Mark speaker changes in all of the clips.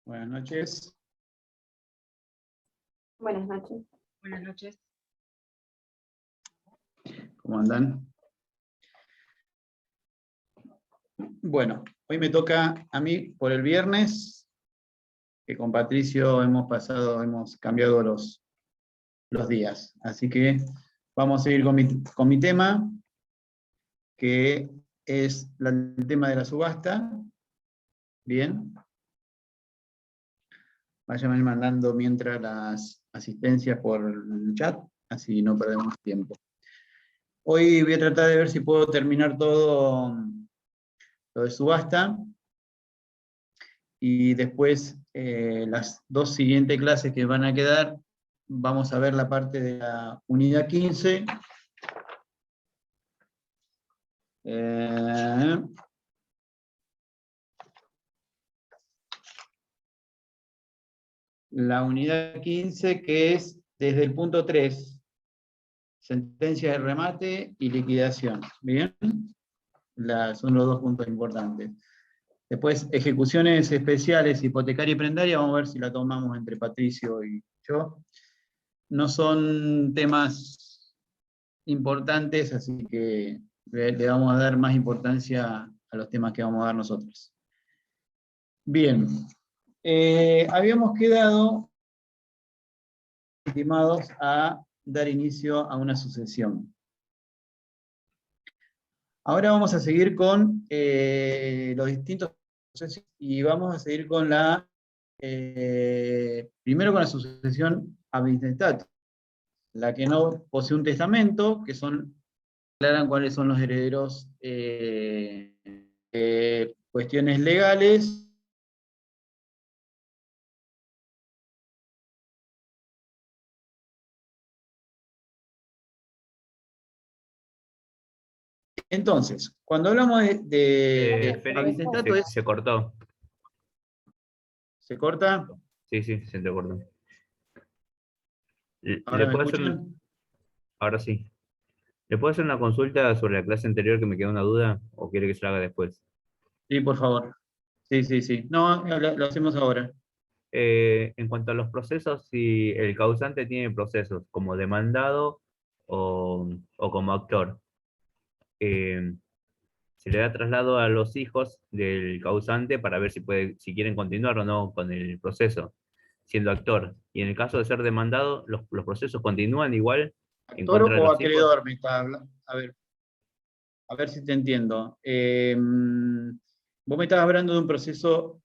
Speaker 1: Buenas noches.
Speaker 2: Buenas noches.
Speaker 3: Buenas noches.
Speaker 1: ¿Cómo andan? Bueno, hoy me toca a mí por el viernes, que con Patricio hemos cambiado los días. Así que vamos a seguir con mi tema, que es el tema de la subasta. Bien. Vayan mandando mientras las asistencias por el chat, así no perdemos tiempo. Hoy voy a tratar de ver si puedo terminar todo lo de subasta, y después las dos siguientes clases que van a quedar, vamos a ver la parte de la unidad 15. La unidad 15, que es desde el punto 3, sentencia de remate y liquidación. ¿Bien? Son los dos puntos importantes. Después, ejecuciones especiales, hipotecaria y prendaria, vamos a ver si la tomamos entre Patricio y yo. No son temas importantes, así que le vamos a dar más importancia a los temas que vamos a dar nosotros. Bien. Habíamos quedado, estimados, a dar inicio a una sucesión. Ahora vamos a seguir con los distintos procesos y vamos a seguir con primero con la sucesión ab intestato, la que no posee un testamento, que aclaran cuáles son los herederos, cuestiones legales. Entonces, cuando hablamos de ab
Speaker 4: Félix,
Speaker 1: intestato
Speaker 4: se cortó.
Speaker 1: ¿Se corta?
Speaker 4: Sí, se te cortó.
Speaker 1: ¿Ahora me
Speaker 4: puedo hacer
Speaker 1: escuchan?
Speaker 4: Ahora sí. ¿Le puedo hacer una consulta sobre la clase anterior que me quedó una duda o quiere que se la haga después?
Speaker 1: Sí, por favor. Sí. No, lo hacemos ahora.
Speaker 4: En cuanto a los procesos, si el causante tiene procesos como demandado o como actor, eh, se le da traslado a los hijos del causante para ver si quieren continuar o no con el proceso, siendo actor. Y en el caso de ser demandado, los procesos continúan igual en
Speaker 1: ¿Actor
Speaker 4: contra de
Speaker 1: o
Speaker 4: los hijos.
Speaker 1: acreedor me está hablando? A ver si te entiendo. Vos me estás hablando de un proceso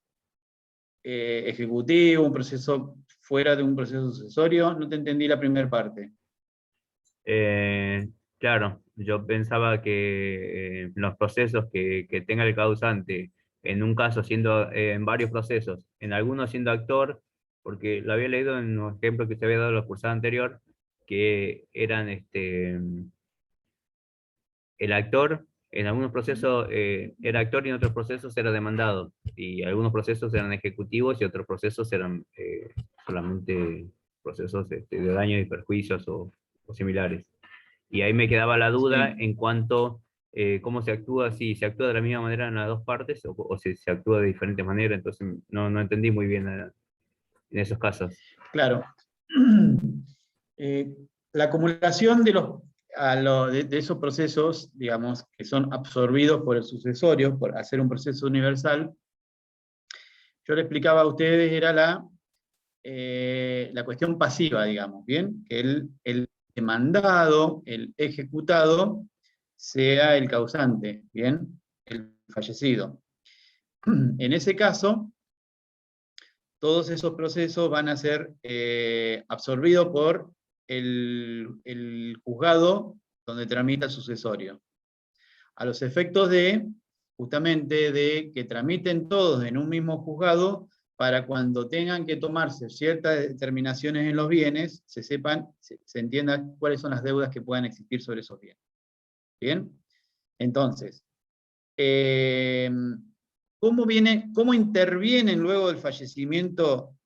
Speaker 1: ejecutivo, un proceso fuera de un proceso sucesorio. No te entendí la primera parte.
Speaker 4: Claro, yo pensaba que los procesos que tenga el causante, en un caso siendo en varios procesos, en algunos siendo actor, porque lo había leído en un ejemplo que se había dado en la cursada anterior, que eran el actor, en algunos procesos era actor y en otros procesos era demandado, y algunos procesos eran ejecutivos y otros procesos eran solamente procesos de daño y perjuicios o similares. Y ahí me quedaba la duda
Speaker 1: Sí.
Speaker 4: en cuanto cómo se actúa, si se actúa de la misma manera en las dos partes o si se actúa de diferentes maneras, entonces no entendí muy bien en esos casos.
Speaker 1: Claro. La acumulación de esos procesos, digamos, que son absorbidos por el sucesorio, por hacer un proceso universal, yo le explicaba a ustedes, era la cuestión pasiva, digamos, ¿bien? Que el demandado, el ejecutado, sea el causante, ¿bien? El fallecido. En ese caso, todos esos procesos van a ser absorbidos por el juzgado donde tramita el sucesorio. A los efectos justamente de que tramiten todos en un mismo juzgado, para cuando tengan que tomarse ciertas determinaciones en los bienes, se entienda cuáles son las deudas que puedan existir sobre esos bienes. ¿Bien? Entonces, ¿cómo intervienen luego del fallecimiento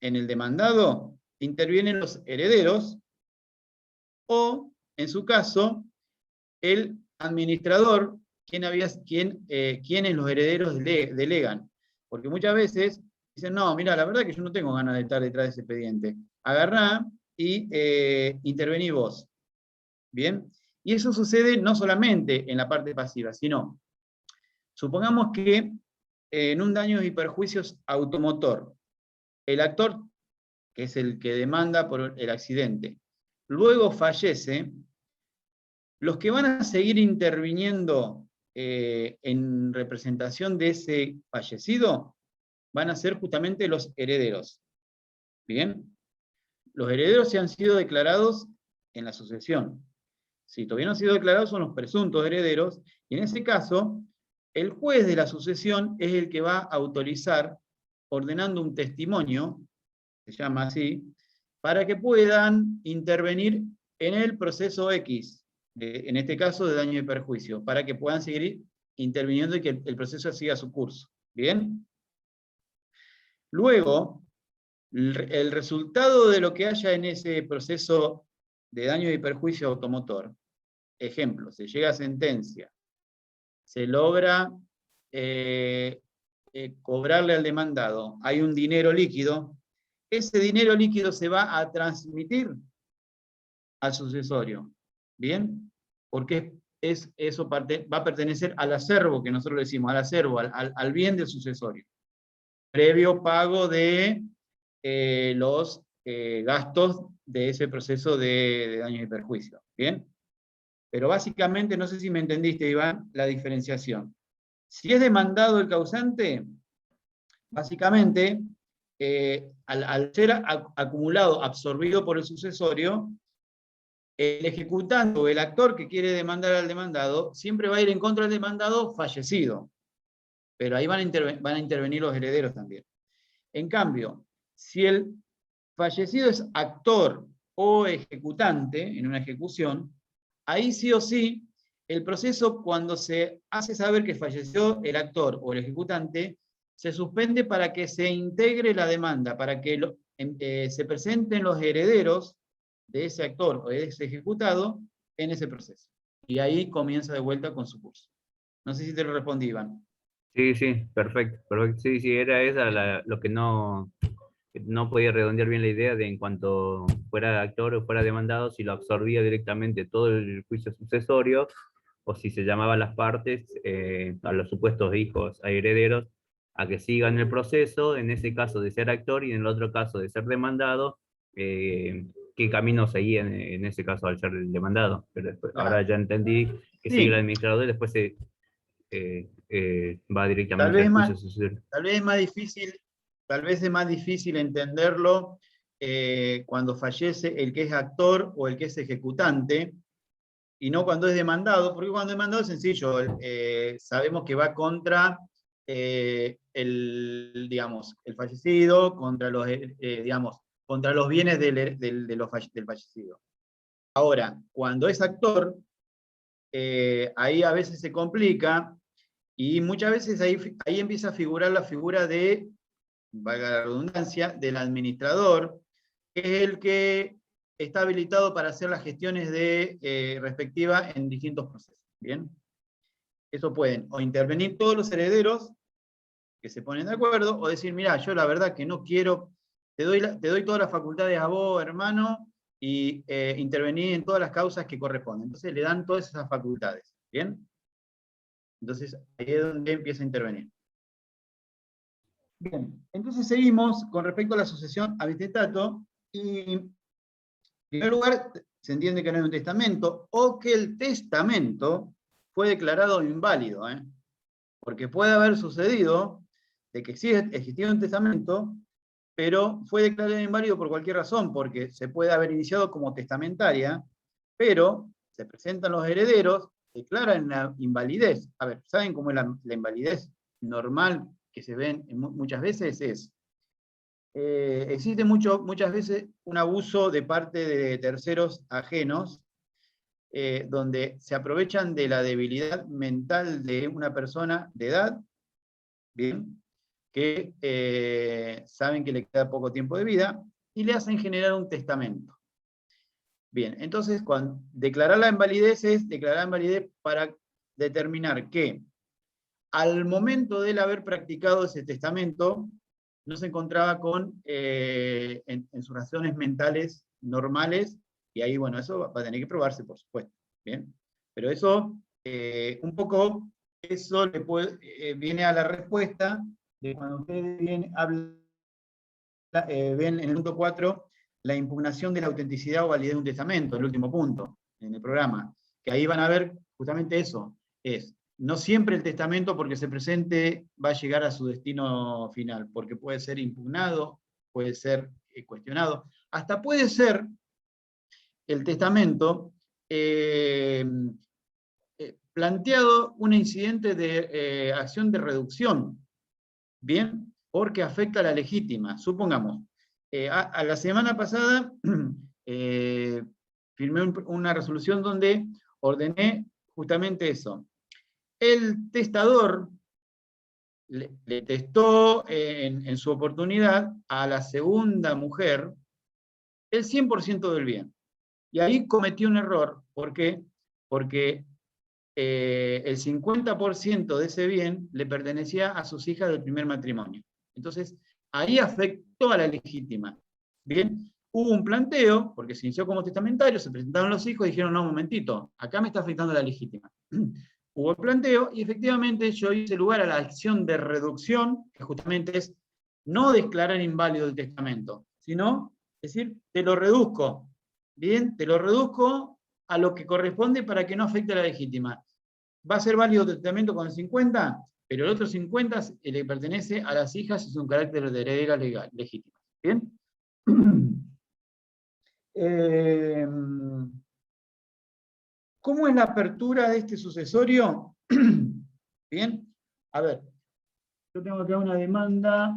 Speaker 1: en el demandado? Intervienen los herederos o, en su caso, el administrador quiénes los herederos delegan. Porque muchas veces dicen, no, mira, la verdad que yo no tengo ganas de estar detrás de ese expediente. Agarrá y intervení vos. ¿Bien? Y eso sucede no solamente en la parte pasiva, sino, supongamos que en un daño y perjuicios automotor, el actor, que es el que demanda por el accidente, luego fallece, los que van a seguir interviniendo en representación de ese fallecido van a ser justamente los herederos. ¿Bien? Los herederos se han sido declarados en la sucesión. Si todavía no han sido declarados, son los presuntos herederos, y en ese caso, el juez de la sucesión es el que va a autorizar, ordenando un testimonio, se llama así, para que puedan intervenir en el proceso X, en este caso de daño y perjuicio, para que puedan seguir interviniendo y que el proceso siga su curso. ¿Bien? Luego, el resultado de lo que haya en ese proceso de daño y perjuicio automotor, ejemplo, se llega a sentencia, se logra cobrarle al demandado, hay un dinero líquido, ese dinero líquido se va a transmitir al sucesorio, ¿bien? Porque eso va a pertenecer al acervo, que nosotros le decimos, al acervo, al bien del sucesorio, previo pago de los gastos de ese proceso de daño y perjuicio, ¿bien? Pero básicamente, no sé si me entendiste, Iván, la diferenciación. Si es demandado el causante, básicamente, al ser acumulado, absorbido por el sucesorio, el ejecutante o el actor que quiere demandar al demandado siempre va a ir en contra del demandado fallecido. Pero ahí van a intervenir los herederos también. En cambio, si el fallecido es actor o ejecutante en una ejecución, ahí sí o sí, el proceso, cuando se hace saber que falleció el actor o el ejecutante, se suspende para que se integre la demanda, para que se presenten los herederos de ese actor o de ese ejecutado en ese proceso. Y ahí comienza de vuelta con su curso. No sé si te lo respondí, Iván.
Speaker 4: Sí, sí, perfecto, perfecto. Sí, sí, era esa lo que no podía redondear bien la idea de en cuanto fuera actor o fuera demandado, si lo absorbía directamente todo el juicio sucesorio, o si se llamaba a las partes, a los supuestos hijos, a herederos, a que sigan el proceso, en ese caso de ser actor y en el otro caso de ser demandado, qué camino seguía en ese caso al ser demandado. Pero después, ahora
Speaker 1: Claro.
Speaker 4: ya entendí que sigue el
Speaker 1: Sí,
Speaker 4: administrador y después va
Speaker 1: tal
Speaker 4: directamente
Speaker 1: vez
Speaker 4: al
Speaker 1: es más,
Speaker 4: juicio sucesorio.
Speaker 1: tal vez es más difícil, tal vez es más difícil entenderlo cuando fallece el que es actor o el que es ejecutante, y no cuando es demandado, porque cuando es demandado es sencillo, sabemos que va contra digamos, el fallecido, contra digamos, contra los bienes del fallecido. Ahora, cuando es actor, ahí a veces se complica, y muchas veces ahí empieza a figurar la figura de, valga la redundancia, del administrador, que es el que está habilitado para hacer las gestiones respectivas en distintos procesos. ¿Bien? Eso pueden o intervenir todos los herederos que se ponen de acuerdo, o decir, mira, yo la verdad que no quiero, te doy todas las facultades a vos, hermano, y intervenir en todas las causas que corresponden. Entonces le dan todas esas facultades. ¿Bien? Entonces ahí es donde empieza a intervenir. Bien, entonces seguimos con respecto a la sucesión habitetato, y en primer lugar se entiende que no hay un testamento, o que el testamento fue declarado inválido, porque puede haber sucedido de que sí existió un testamento, pero fue declarado inválido por cualquier razón, porque se puede haber iniciado como testamentaria, pero se presentan los herederos, declaran la invalidez. A ver, ¿saben cómo es la invalidez normal que se ven muchas veces? Existe muchas veces un abuso de parte de terceros ajenos, donde se aprovechan de la debilidad mental de una persona de edad, bien, que saben que le queda poco tiempo de vida, y le hacen generar un testamento. Bien, entonces declarar la invalidez es declarar la invalidez para determinar que al momento de él haber practicado ese testamento, no se encontraba con, en sus razones mentales normales, y ahí, bueno, eso va a tener que probarse, por supuesto. ¿Bien? Pero eso, un poco, eso viene a la respuesta de cuando ustedes ven en el punto 4 la impugnación de la autenticidad o validez de un testamento, el último punto en el programa, que ahí van a ver justamente eso, no siempre el testamento porque se presente va a llegar a su destino final, porque puede ser impugnado, puede ser cuestionado, hasta puede ser el testamento planteado un incidente de acción de reducción, ¿bien? Porque afecta a la legítima. Supongamos, a la semana pasada firmé una resolución donde ordené justamente eso. El testador le testó en su oportunidad a la segunda mujer el 100% del bien. Y ahí cometió un error. ¿Por qué? Porque el 50% de ese bien le pertenecía a sus hijas del primer matrimonio. Entonces, ahí afectó a la legítima. Bien, hubo un planteo, porque se inició como testamentario, se presentaron los hijos y dijeron, no, un momentito, acá me está afectando a la legítima. Hubo el planteo y efectivamente yo hice lugar a la acción de reducción, que justamente es no declarar inválido el testamento, sino decir, te lo reduzco. Bien, te lo reduzco a lo que corresponde para que no afecte a la legítima. Va a ser válido el testamento con el 50, pero el otro 50 le pertenece a las hijas y es un carácter de heredera legal, legítima. ¿Bien? ¿Cómo es la apertura de este sucesorio? Bien, a ver, yo tengo acá una demanda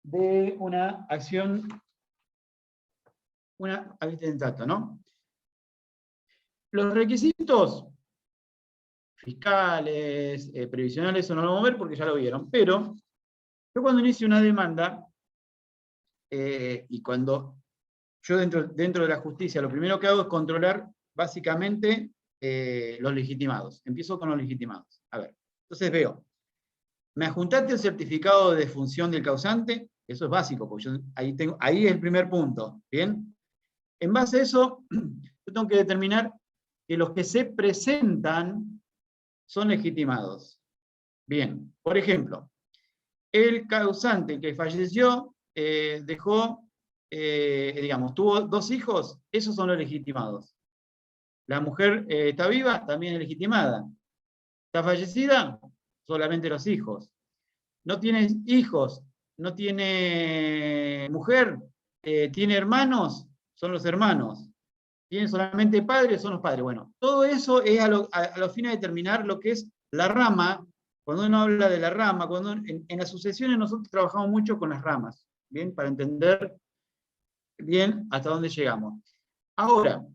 Speaker 1: de una acción, una intentato, ¿no? Los requisitos fiscales, previsionales, eso no lo vamos a ver porque ya lo vieron, pero yo cuando inicio una demanda, y cuando yo dentro de la justicia, lo primero que hago es controlar básicamente los legitimados. Empiezo con los legitimados. A ver, entonces veo, ¿me adjuntaste el certificado de defunción del causante? Eso es básico, porque ahí es el primer punto. ¿Bien? En base a eso, yo tengo que determinar que los que se presentan son legitimados. Bien, por ejemplo, el causante, el que falleció, dejó, digamos, tuvo 2 hijos, esos son los legitimados. La mujer está viva, también es legitimada. Está fallecida, solamente los hijos. No tiene hijos, no tiene mujer, tiene hermanos, son los hermanos. Tiene solamente padres, son los padres. Bueno, todo eso es a los fines de determinar lo que es la rama. Cuando uno habla de la rama, en las sucesiones nosotros trabajamos mucho con las ramas, ¿bien? Para entender bien hasta dónde llegamos. Ahora,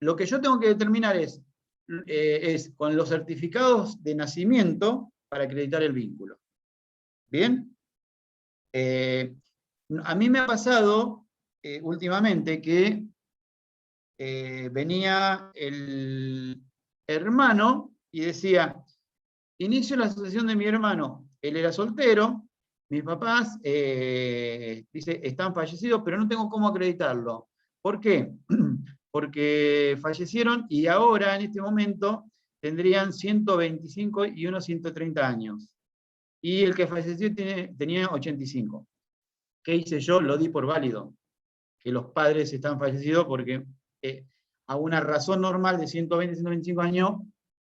Speaker 1: lo que yo tengo que determinar es con los certificados de nacimiento para acreditar el vínculo. ¿Bien? A mí me ha pasado últimamente que venía el hermano y decía, inicio la sucesión de mi hermano, él era soltero, mis papás, dice, están fallecidos, pero no tengo cómo acreditarlo. ¿Por qué? Porque fallecieron y ahora, en este momento, tendrían 125 y unos 130 años. Y el que falleció tenía 85. ¿Qué hice yo? Lo di por válido, que los padres están fallecidos porque a una razón normal de 120, 125 años,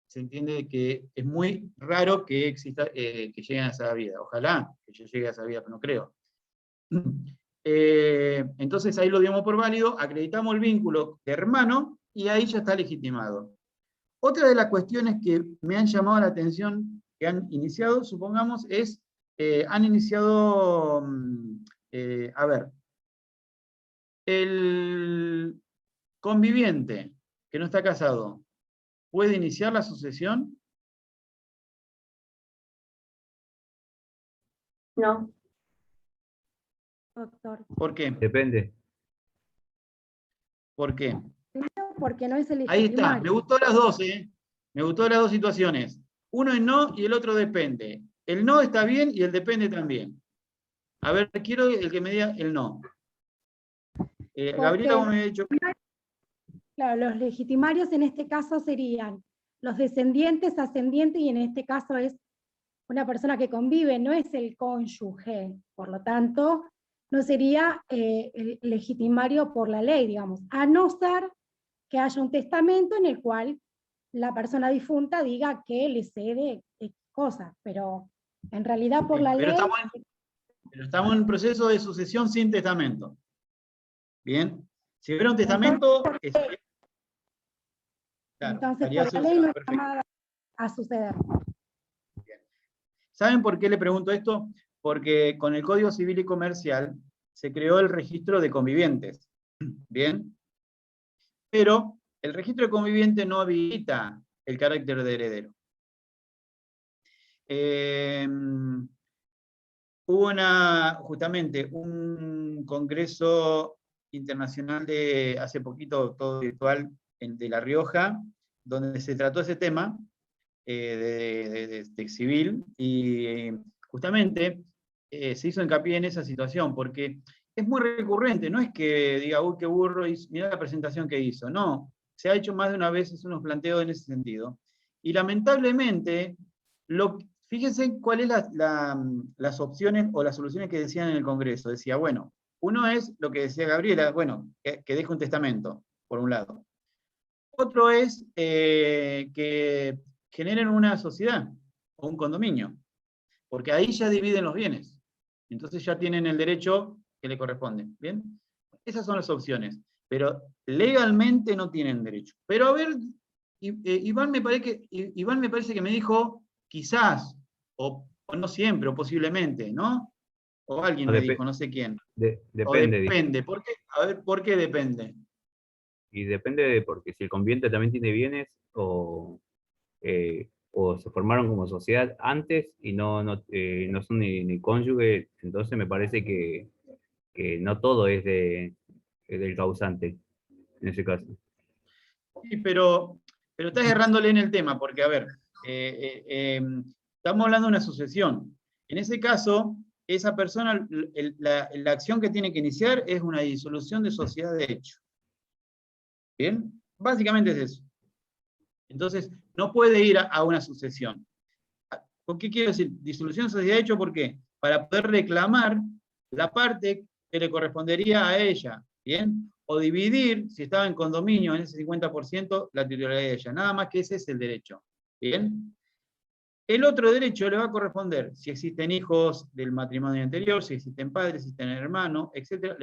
Speaker 1: se entiende que es muy raro que exista, que lleguen a esa vida. Ojalá que yo llegue a esa vida, pero no creo. Entonces ahí lo dimos por válido, acreditamos el vínculo de hermano y ahí ya está legitimado. Otra de las cuestiones que me han llamado la atención que han iniciado, supongamos, es, han iniciado, a ver, el conviviente que no está casado, ¿puede iniciar la sucesión?
Speaker 2: No, doctor.
Speaker 1: ¿Por qué?
Speaker 4: Depende.
Speaker 1: ¿Por qué?
Speaker 2: Primero porque no es el
Speaker 1: Ahí está,
Speaker 2: legitimario.
Speaker 1: me gustó las dos, ¿eh? Me gustó las dos situaciones. Uno es no y el otro depende. El no está bien y el depende también. A ver, quiero el que me diga el no. Gabriela, vos me habías dicho...
Speaker 2: Claro, los legitimarios en este caso serían los descendientes, ascendientes, y en este caso es una persona que convive, no es el cónyuge, por lo tanto, no sería el legitimario por la ley, digamos, a no ser que haya un testamento en el cual la persona difunta diga que le cede cosas, pero en realidad por la
Speaker 1: Pero
Speaker 2: ley...
Speaker 1: estamos en un proceso de sucesión sin testamento. ¿Bien? Si hubiera un testamento...
Speaker 2: Entonces, por la ley no está llamada a suceder.
Speaker 1: ¿Saben por qué le pregunto esto? Porque con el Código Civil y Comercial se creó el registro de convivientes. ¿Bien? Pero el registro de convivientes no habilita el carácter de heredero. Hubo justamente un congreso internacional de hace poquito, todo virtual, de La Rioja, donde se trató ese tema de civil, y justamente se hizo hincapié en esa situación, porque es muy recurrente, no es que diga, uy, qué burro, mirá la presentación que hizo, no, se ha hecho más de una vez unos planteos en ese sentido, y lamentablemente, fíjense cuáles las opciones o las soluciones que decían en el Congreso. Decía, bueno, uno es lo que decía Gabriela, bueno, que deje un testamento, por un lado. Otro es que generen una sociedad o un condominio, porque ahí ya dividen los bienes. Entonces ya tienen el derecho que le corresponde. ¿Bien? Esas son las opciones, pero legalmente no tienen derecho. Pero a ver, Iván me parece que me dijo quizás, o no siempre, o posiblemente, ¿no? O alguien me dijo, no sé quién. O
Speaker 4: Depende.
Speaker 1: depende. ¿Por qué? A ver, ¿por qué depende?
Speaker 4: Y depende porque si el conviviente también tiene bienes o se formaron como sociedad antes y no son ni cónyuge, entonces me parece que no todo es del causante en ese caso.
Speaker 1: Sí, pero estás errándole en el tema, porque, a ver, estamos hablando de una sucesión. En ese caso, esa persona, la acción que tiene que iniciar es una disolución de sociedad de hecho. ¿Bien? Básicamente es eso. Entonces, no puede ir a una sucesión. ¿Por qué quiero decir? Disolución de sociedad de hecho, ¿por qué? Para poder reclamar la parte que le correspondería a ella. ¿Bien? O dividir, si estaba en condominio, en ese 50%, la titularidad de ella. Nada más que ese es el derecho. ¿Bien? El otro derecho le va a corresponder si existen hijos del matrimonio anterior, si existen padres, si existen hermanos, etc.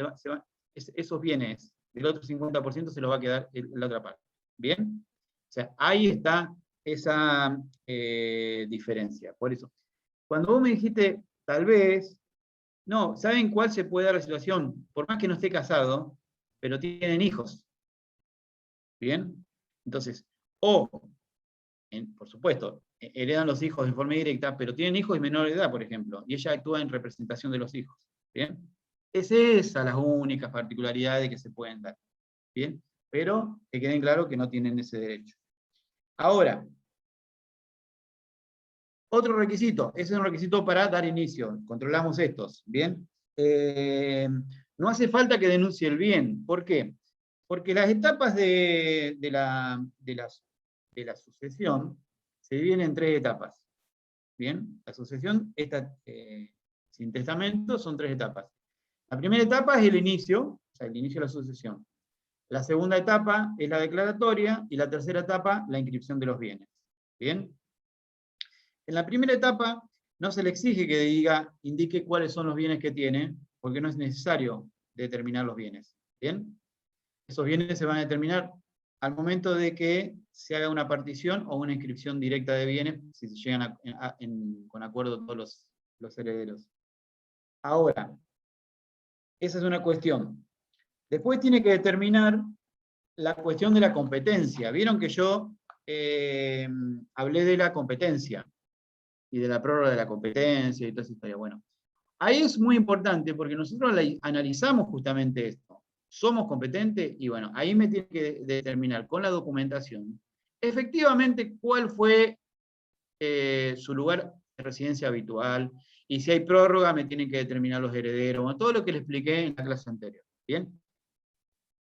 Speaker 1: Esos bienes del otro 50% se los va a quedar la otra parte. ¿Bien? O sea, ahí está esa diferencia. Por eso, cuando vos me dijiste, tal vez, no, ¿saben cuál se puede dar la situación? Por más que no esté casado, pero tienen hijos. ¿Bien? Entonces, por supuesto, heredan los hijos de forma directa, pero tienen hijos de menor edad, por ejemplo, y ella actúa en representación de los hijos. ¿Bien? Es esas las únicas particularidades que se pueden dar. ¿Bien? Pero que queden claro que no tienen ese derecho. Ahora, otro requisito, ese es un requisito para dar inicio, controlamos estos, ¿bien? No hace falta que denuncie el bien, ¿por qué? Porque las etapas de la sucesión se dividen en 3 etapas, ¿bien? La sucesión, sin testamento, son 3 etapas. La primera etapa es el inicio, o sea, el inicio de la sucesión. La segunda etapa es la declaratoria, y la tercera etapa, la inscripción de los bienes, ¿bien? En la primera etapa no se le exige que indique cuáles son los bienes que tiene, porque no es necesario determinar los bienes. ¿Bien? Esos bienes se van a determinar al momento de que se haga una partición o una inscripción directa de bienes, si se llegan con acuerdo todos los herederos. Ahora, esa es una cuestión. Después tiene que determinar la cuestión de la competencia. Vieron que yo hablé de la competencia y de la prórroga de la competencia y toda esa historia. Bueno, ahí es muy importante porque nosotros analizamos justamente esto. ¿Somos competentes? Y bueno, ahí me tiene que determinar con la documentación, efectivamente, cuál fue su lugar de residencia habitual, y si hay prórroga, me tienen que determinar los herederos, bueno, todo lo que les expliqué en la clase anterior. ¿Bien?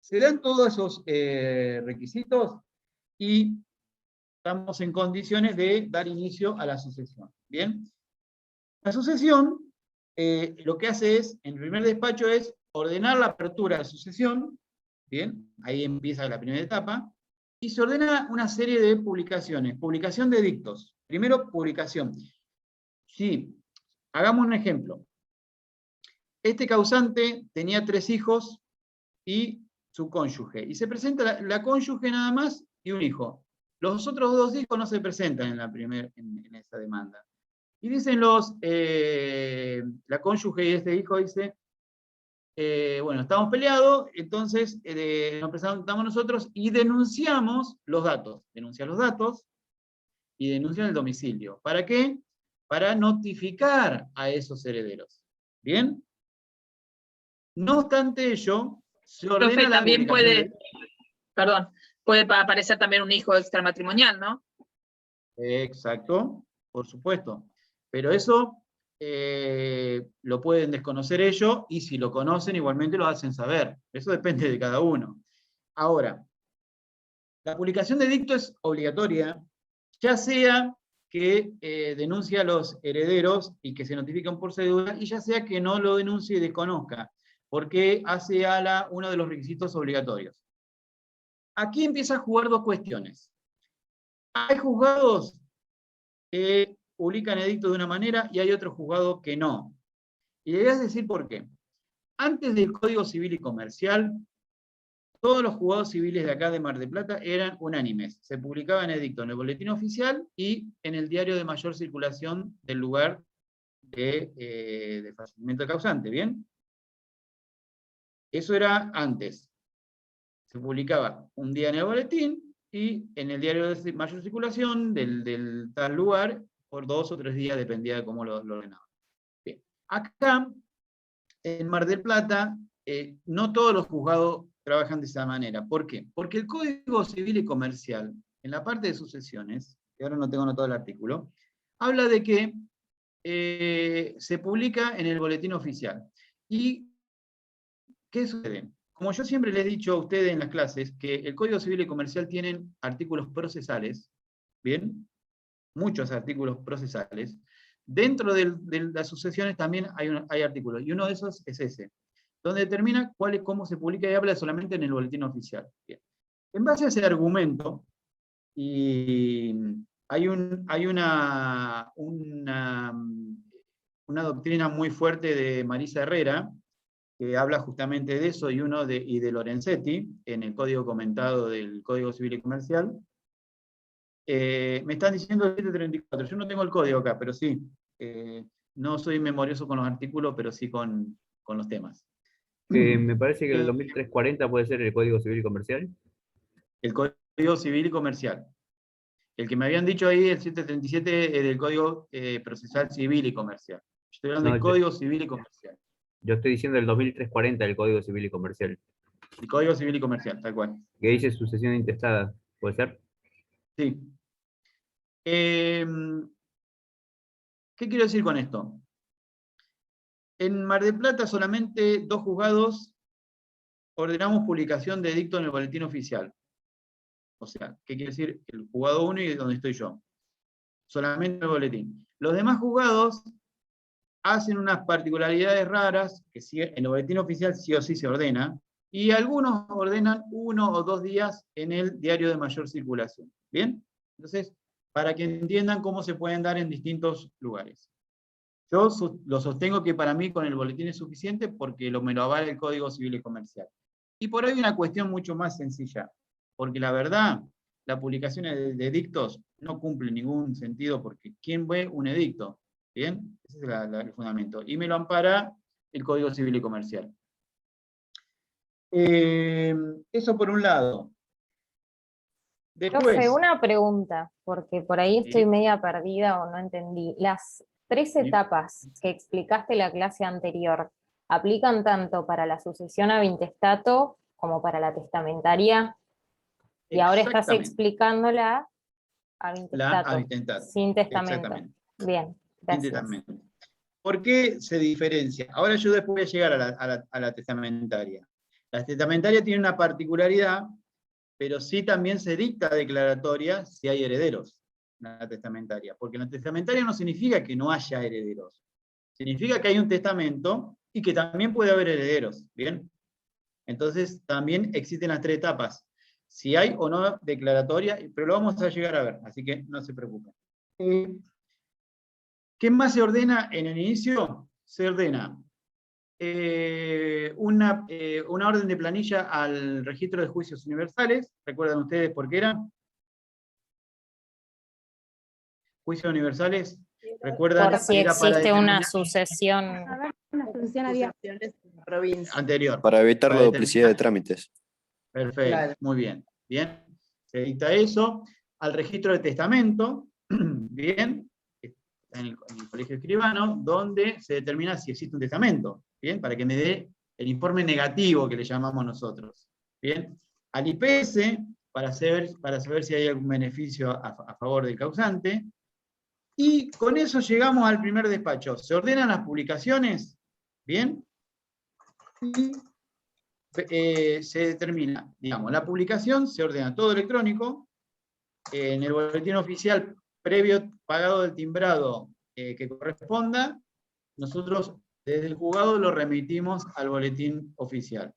Speaker 1: Se dan todos esos requisitos y estamos en condiciones de dar inicio a la sucesión. ¿Bien? La sucesión lo que hace es, en el primer despacho, es ordenar la apertura de sucesión. Bien, ahí empieza la primera etapa. Y se ordena una serie de publicaciones. Publicación de edictos. Primero, publicación. Sí, hagamos un ejemplo. Este causante tenía 3 hijos y su cónyuge. Y se presenta la cónyuge nada más y un hijo. Los otros 2 hijos no se presentan en esa demanda. Y dicen la cónyuge y este hijo dice, bueno, estamos peleados, entonces nos presentamos nosotros y denunciamos los datos. Denuncian los datos y denuncian el domicilio. ¿Para qué? Para notificar a esos herederos. ¿Bien? No obstante ello, se ordena
Speaker 3: Profe,
Speaker 1: la
Speaker 3: también
Speaker 1: publicación
Speaker 3: puede aparecer también un hijo extramatrimonial, ¿no?
Speaker 1: Exacto, por supuesto. Pero eso lo pueden desconocer ellos, y si lo conocen igualmente lo hacen saber. Eso depende de cada uno. Ahora, la publicación de edicto es obligatoria, ya sea que denuncie a los herederos y que se notifican por cédula, y ya sea que no lo denuncie y desconozca, porque hace uno de los requisitos obligatorios. Aquí empieza a jugar 2 cuestiones. Hay juzgados que publican edicto de una manera y hay otros juzgados que no. Y le voy a decir por qué. Antes del Código Civil y Comercial, todos los juzgados civiles de acá de Mar del Plata eran unánimes. Se publicaban edicto en el boletín oficial y en el diario de mayor circulación del lugar de fallecimiento del causante, ¿bien? Eso era antes. Se publicaba un día en el boletín y en el diario de mayor circulación del tal lugar por 2 o 3 días, dependía de cómo lo ordenaban. Bien. Acá, en Mar del Plata, no todos los juzgados trabajan de esa manera. ¿Por qué? Porque el Código Civil y Comercial, en la parte de sucesiones, que ahora no tengo anotado el artículo, habla de que se publica en el boletín oficial. ¿Y qué sucede? Como yo siempre les he dicho a ustedes en las clases, que el Código Civil y Comercial tienen artículos procesales, ¿bien? Muchos artículos procesales. Dentro de las sucesiones también hay artículos, y uno de esos es ese, donde determina cómo se publica y habla solamente en el boletín oficial. Bien. En base a ese argumento, y hay una doctrina muy fuerte de Marisa Herrera, que habla justamente de eso, y de Lorenzetti, en el código comentado del Código Civil y Comercial. Me están diciendo el 734, yo no tengo el código acá, pero sí, no soy memorioso con los artículos, pero sí con los temas.
Speaker 4: Me parece que el 2340 puede ser el Código Civil y Comercial.
Speaker 1: El Código Civil y Comercial. El que me habían dicho ahí, el 737, es del Código Procesal Civil y Comercial. Estoy hablando del Código Civil y Comercial.
Speaker 4: Yo estoy diciendo el 2340 del Código Civil y Comercial.
Speaker 1: El Código Civil y Comercial, tal cual.
Speaker 4: Que dice sucesión intestada, ¿puede ser?
Speaker 1: Sí. ¿Qué quiero decir con esto? En Mar del Plata solamente 2 juzgados ordenamos publicación de edicto en el boletín oficial. O sea, ¿qué quiere decir? El juzgado 1 y donde estoy yo. Solamente el boletín. Los demás juzgados hacen unas particularidades raras, que en el boletín oficial sí o sí se ordena, y algunos ordenan 1 o 2 días en el diario de mayor circulación. ¿Bien? Entonces, para que entiendan cómo se pueden dar en distintos lugares. Yo lo sostengo que para mí con el boletín es suficiente porque me lo avala el Código Civil y Comercial. Y por ahí hay una cuestión mucho más sencilla, porque la verdad, la publicación de edictos no cumple ningún sentido, porque ¿quién ve un edicto? ¿Bien? Ese es el fundamento. Y me lo ampara el Código Civil y Comercial. Eso por un lado. Después,
Speaker 5: Profe, una pregunta, porque por ahí estoy
Speaker 1: Sí.
Speaker 5: media perdida o no entendí. Las 3
Speaker 1: Sí.
Speaker 5: etapas que explicaste la clase anterior, aplican tanto para la sucesión a intestato como para la testamentaria. Y ahora estás
Speaker 1: Exactamente.
Speaker 5: explicándola a
Speaker 1: La
Speaker 5: intestato,
Speaker 1: avintestato.
Speaker 5: sin testamento.
Speaker 1: Exactamente.
Speaker 5: Bien,
Speaker 1: Sin
Speaker 5: gracias.
Speaker 1: testamento. ¿Por qué se diferencia? Ahora yo después voy a llegar a la testamentaria. La testamentaria tiene una particularidad, pero sí también se dicta declaratoria si hay herederos en la testamentaria. Porque en la testamentaria no significa que no haya herederos. Significa que hay un testamento y que también puede haber herederos. ¿Bien? Entonces también existen las 3 etapas. Si hay o no declaratoria, pero lo vamos a llegar a ver, así que no se preocupen. ¿Qué más se ordena en el inicio? Se ordena una orden de planilla al registro de juicios universales. ¿Recuerdan ustedes por qué era? Juicios universales. ¿Recuerdan?
Speaker 5: Por si
Speaker 1: Era para
Speaker 5: existe una
Speaker 1: determinar-
Speaker 5: sucesión
Speaker 2: A ver, una solución abierta.
Speaker 6: Sucesiones en la provincia.
Speaker 1: anterior.
Speaker 7: Para evitar
Speaker 1: Para
Speaker 7: la duplicidad de
Speaker 1: determinar-
Speaker 7: trámites.
Speaker 1: Perfecto,
Speaker 6: Claro.
Speaker 1: muy bien. Bien, se dicta eso. Al registro de testamento, bien, en el colegio escribano, donde se determina si existe un testamento, bien, para que me dé el informe negativo que le llamamos nosotros. Bien, al IPS, para saber si hay algún beneficio a favor del causante. Y con eso llegamos al primer despacho. Se ordenan las publicaciones, bien, y se determina, digamos, la publicación se ordena todo electrónico, en el boletín oficial previo pagado del timbrado que corresponda, nosotros desde el juzgado lo remitimos al boletín oficial.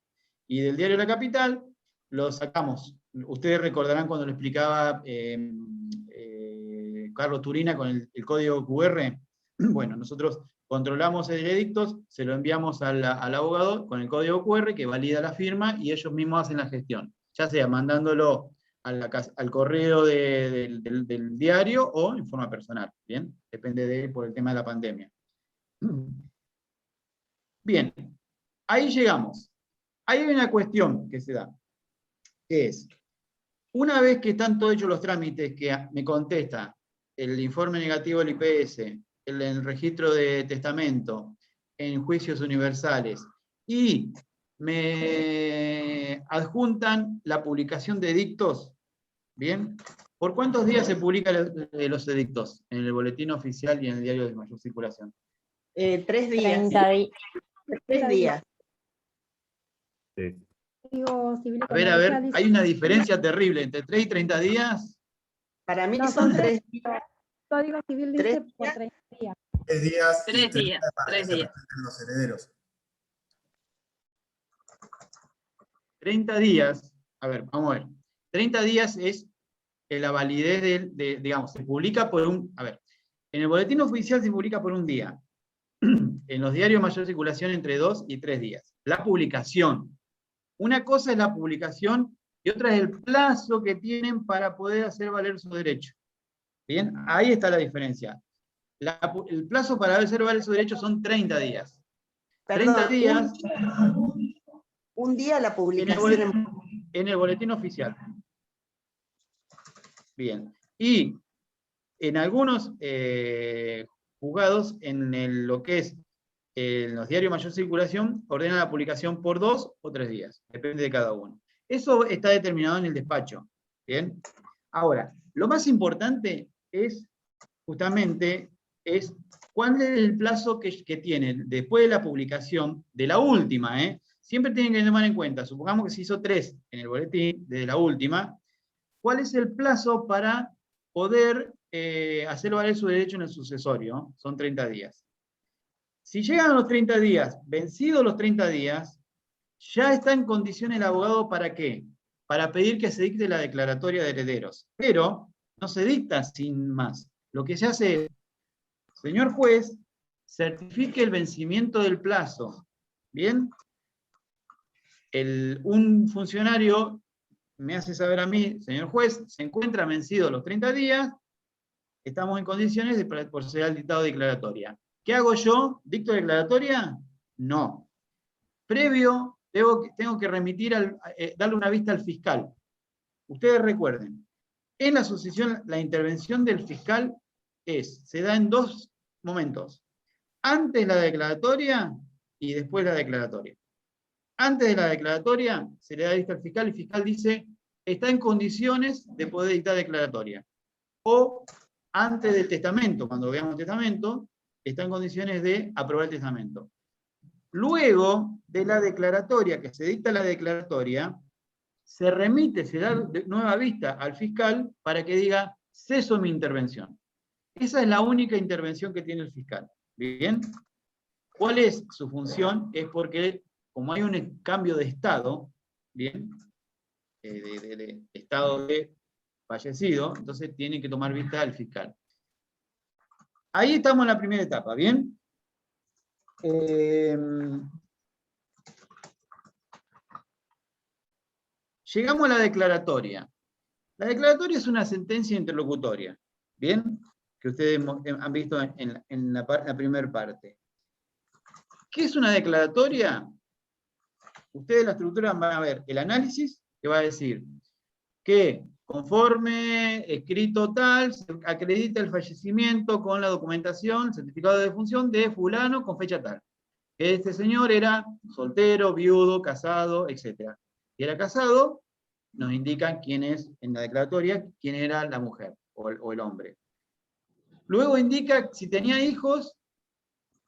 Speaker 1: Y del diario La Capital lo sacamos. Ustedes recordarán cuando lo explicaba Carlos Turina con el código QR. Bueno, nosotros controlamos el edicto, se lo enviamos al abogado con el código QR que valida la firma y ellos mismos hacen la gestión, ya sea mandándolo al correo del diario o en forma personal, ¿bien? Depende por el tema de la pandemia. Bien, ahí llegamos. Hay una cuestión que se da, que es, una vez que están todos hechos los trámites que me contesta el informe negativo del IPS, el registro de testamento, en juicios universales, y me adjuntan la publicación de edictos, ¿bien? ¿Por cuántos días se publican los edictos en el boletín oficial y en el diario de mayor circulación?
Speaker 6: 3 días.
Speaker 5: 30 días.
Speaker 6: 3 días.
Speaker 4: Sí.
Speaker 2: Código Civil y
Speaker 1: A ver,
Speaker 2: Comercial dice-
Speaker 1: hay una diferencia terrible entre 3 y 30 días.
Speaker 6: Para mí
Speaker 2: No,
Speaker 6: son
Speaker 2: son
Speaker 6: 3 días.
Speaker 2: Código Civil dice
Speaker 6: 3
Speaker 2: por
Speaker 6: días.
Speaker 2: 30 días.
Speaker 8: 3 días. y
Speaker 3: 3
Speaker 8: 30
Speaker 3: días,
Speaker 8: para
Speaker 3: 3
Speaker 8: que se
Speaker 3: días.
Speaker 8: respeten los herederos.
Speaker 1: 30 días, a ver, vamos a ver. 30 días es la validez digamos, se publica por a ver, en el boletín oficial se publica por un día. En los diarios mayor circulación entre 2 y 3 días. La publicación. Una cosa es la publicación y otra es el plazo que tienen para poder hacer valer su derecho. Bien, ahí está la diferencia. El plazo para hacer valer su derecho son 30 días.
Speaker 6: Perdón,
Speaker 1: 30 días
Speaker 6: un día la
Speaker 1: en el,
Speaker 6: publicación.
Speaker 1: en el boletín oficial. Bien. Y en algunos juzgados, lo que es en los diarios mayor circulación, ordenan la publicación por 2 o 3 días. Depende de cada uno. Eso está determinado en el despacho. Bien. Ahora, lo más importante es, justamente, cuál es el plazo que tienen después de la publicación de la última. Siempre tienen que tomar en cuenta, supongamos que se hizo 3 en el boletín, desde la última, ¿cuál es el plazo para poder hacer valer su derecho en el sucesorio? Son 30 días. Si llegan a los 30 días, vencidos los 30 días, ya está en condiciones el abogado ¿para qué? Para pedir que se dicte la declaratoria de herederos. Pero no se dicta sin más. Lo que se hace es, señor juez, certifique el vencimiento del plazo. ¿Bien? Un funcionario me hace saber a mí, señor juez, se encuentra vencido los 30 días, estamos en condiciones de proceder al dictado de declaratoria. ¿Qué hago yo? ¿Dicto declaratoria? No. Previo, tengo que remitir, darle una vista al fiscal. Ustedes recuerden, en la sucesión, la intervención del fiscal se da en 2 momentos. Antes la declaratoria y después la declaratoria. Antes de la declaratoria, se le da vista al fiscal, y el fiscal dice, está en condiciones de poder dictar declaratoria. O antes del testamento, cuando veamos el testamento, está en condiciones de aprobar el testamento. Luego de la declaratoria, que se dicta la declaratoria, se remite, se da nueva vista al fiscal para que diga, ceso mi intervención. Esa es la única intervención que tiene el fiscal. ¿Bien? ¿Cuál es su función? Es porque, como hay un cambio de estado, ¿bien? De estado de fallecido, entonces tiene que tomar vista al fiscal. Ahí estamos en la primera etapa, ¿bien? Llegamos a la declaratoria. La declaratoria es una sentencia interlocutoria, ¿bien? Que ustedes han visto en la primera parte. ¿Qué es una declaratoria? Ustedes en la estructura van a ver el análisis, que va a decir que conforme escrito tal, se acredita el fallecimiento con la documentación, certificado de defunción de fulano con fecha tal. Este señor era soltero, viudo, casado, etc. Si era casado, nos indican quién es en la declaratoria, quién era la mujer o el hombre. Luego indica si tenía hijos,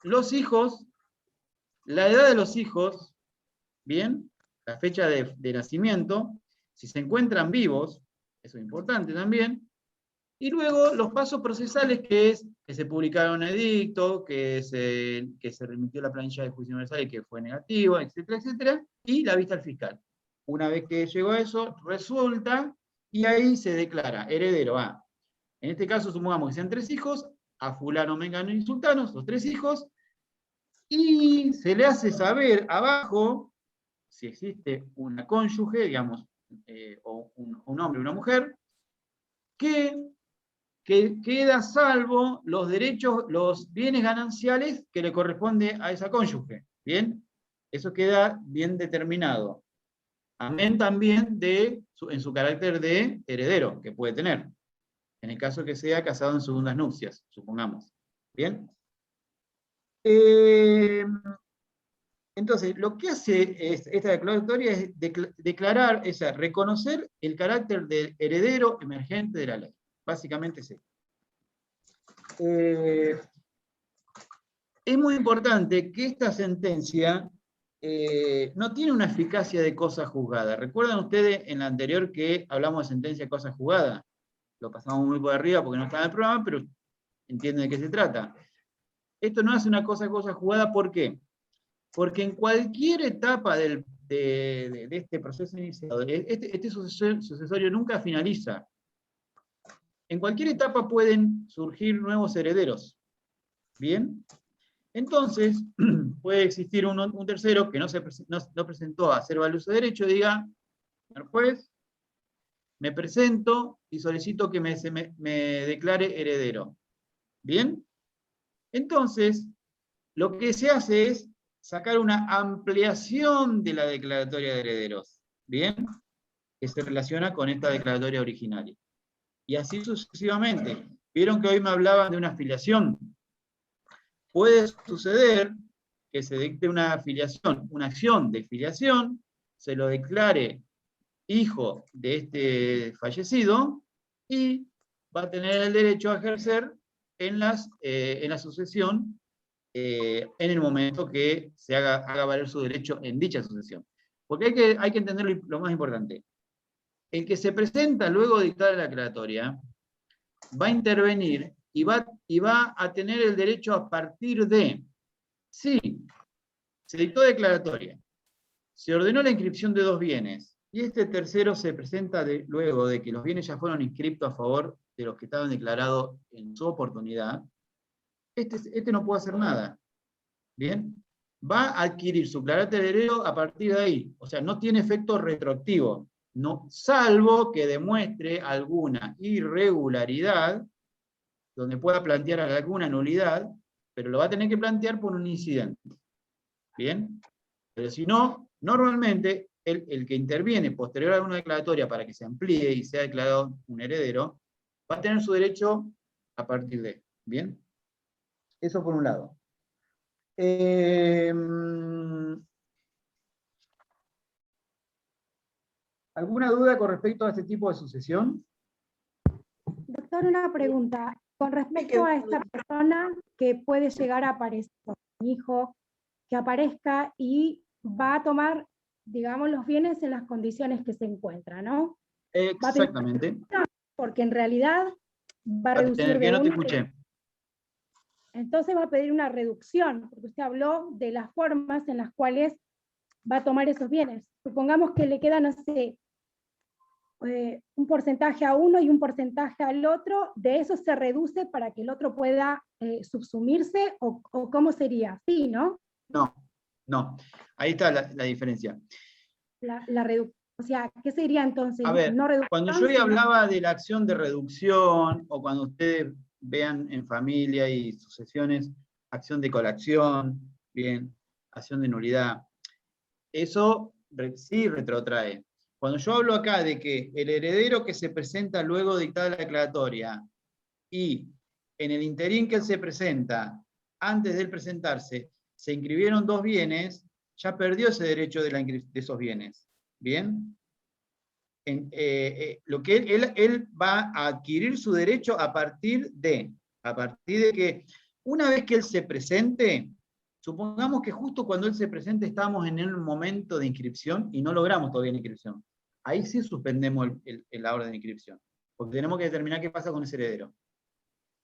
Speaker 1: los hijos, la edad de los hijos, ¿bien? La fecha de nacimiento, si se encuentran vivos, eso es importante también, y luego los pasos procesales, que es que se publicaron edicto, que se remitió la planilla de juicio universal y que fue negativa, etcétera, etcétera, y la vista al fiscal. Una vez que llegó a eso, resulta, y ahí se declara heredero a, en este caso supongamos que sean 3 hijos, a fulano, mengano y sultano, los 3 hijos, y se le hace saber abajo, si existe una cónyuge, digamos, o un hombre y una mujer, que queda salvo los derechos, los bienes gananciales que le corresponde a esa cónyuge. ¿Bien? Eso queda bien determinado. Amén también en su carácter de heredero que puede tener, en el caso que sea casado en segundas nupcias, supongamos. ¿Bien? Entonces, lo que hace esta declaratoria es declarar, reconocer el carácter de heredero emergente de la ley. Básicamente es esto. Es muy importante que esta sentencia no tiene una eficacia de cosa juzgada. ¿Recuerdan ustedes en la anterior que hablamos de sentencia de cosa juzgada? Lo pasamos muy por arriba porque no estaba en el programa, pero entienden de qué se trata. Esto no hace una cosa juzgada, ¿por qué? Porque en cualquier etapa de este proceso iniciado, este sucesorio nunca finaliza. En cualquier etapa pueden surgir nuevos herederos. ¿Bien? Entonces, puede existir un tercero que no presentó a hacer valer su derecho y diga, señor juez, me presento y solicito que me declare heredero. ¿Bien? Entonces, lo que se hace es sacar una ampliación de la declaratoria de herederos, ¿bien? Que se relaciona con esta declaratoria originaria. Y así sucesivamente. ¿Vieron que hoy me hablaban de una afiliación? Puede suceder que se dicte una afiliación, una acción de filiación, se lo declare hijo de este fallecido, y va a tener el derecho a ejercer en la sucesión en el momento que se haga valer su derecho en dicha sucesión. Porque hay que entender lo más importante. El que se presenta luego de dictar la declaratoria va a intervenir y va a tener el derecho a partir de, si se dictó declaratoria, se ordenó la inscripción de 2 bienes, y este tercero se presenta luego de que los bienes ya fueron inscriptos a favor de los que estaban declarados en su oportunidad, este no puede hacer nada. ¿Bien? Va a adquirir su carácter heredero a partir de ahí. O sea, no tiene efecto retroactivo. No, salvo que demuestre alguna irregularidad, donde pueda plantear alguna nulidad, pero lo va a tener que plantear por un incidente. ¿Bien? Pero si no, normalmente, el que interviene posterior a una declaratoria para que se amplíe y sea declarado un heredero, va a tener su derecho a partir de. ¿Bien? Eso por un lado. ¿Alguna duda con respecto a este tipo de sucesión?
Speaker 2: Doctor, una pregunta. Con respecto a esta persona que puede llegar a aparecer, un hijo que aparezca y va a tomar, digamos, los bienes en las condiciones que se encuentra, ¿no? Va a pedir
Speaker 1: Exactamente.
Speaker 2: porque en realidad va a reducir
Speaker 1: Que
Speaker 2: de
Speaker 1: no te
Speaker 2: una.
Speaker 1: escuché.
Speaker 2: Entonces va a pedir una reducción, porque usted habló de las formas en las cuales va a tomar esos bienes. Supongamos que le queda, no sé, un porcentaje a uno y un porcentaje al otro, de eso se reduce para que el otro pueda subsumirse, o ¿cómo sería? Sí, ¿no?
Speaker 1: No, no. Ahí está la diferencia.
Speaker 2: La reducción. O sea, ¿qué sería entonces?
Speaker 1: A ver,
Speaker 2: No reducción,
Speaker 1: cuando yo hoy
Speaker 2: sino-
Speaker 1: hablaba de la acción de reducción, o cuando ustedes vean en familia y sucesiones, acción de colación, bien, acción de nulidad, eso sí retrotrae. Cuando yo hablo acá de que el heredero que se presenta luego de dictada la declaratoria y en el interín que él se presenta, antes de él presentarse, se inscribieron dos bienes, ya perdió ese derecho de esos bienes. ¿Bien? Lo que él va a adquirir su derecho a partir de que una vez que él se presente, supongamos que justo cuando él se presente estamos en un momento de inscripción y no logramos todavía la inscripción. Ahí sí suspendemos la orden de inscripción, porque tenemos que determinar qué pasa con ese heredero.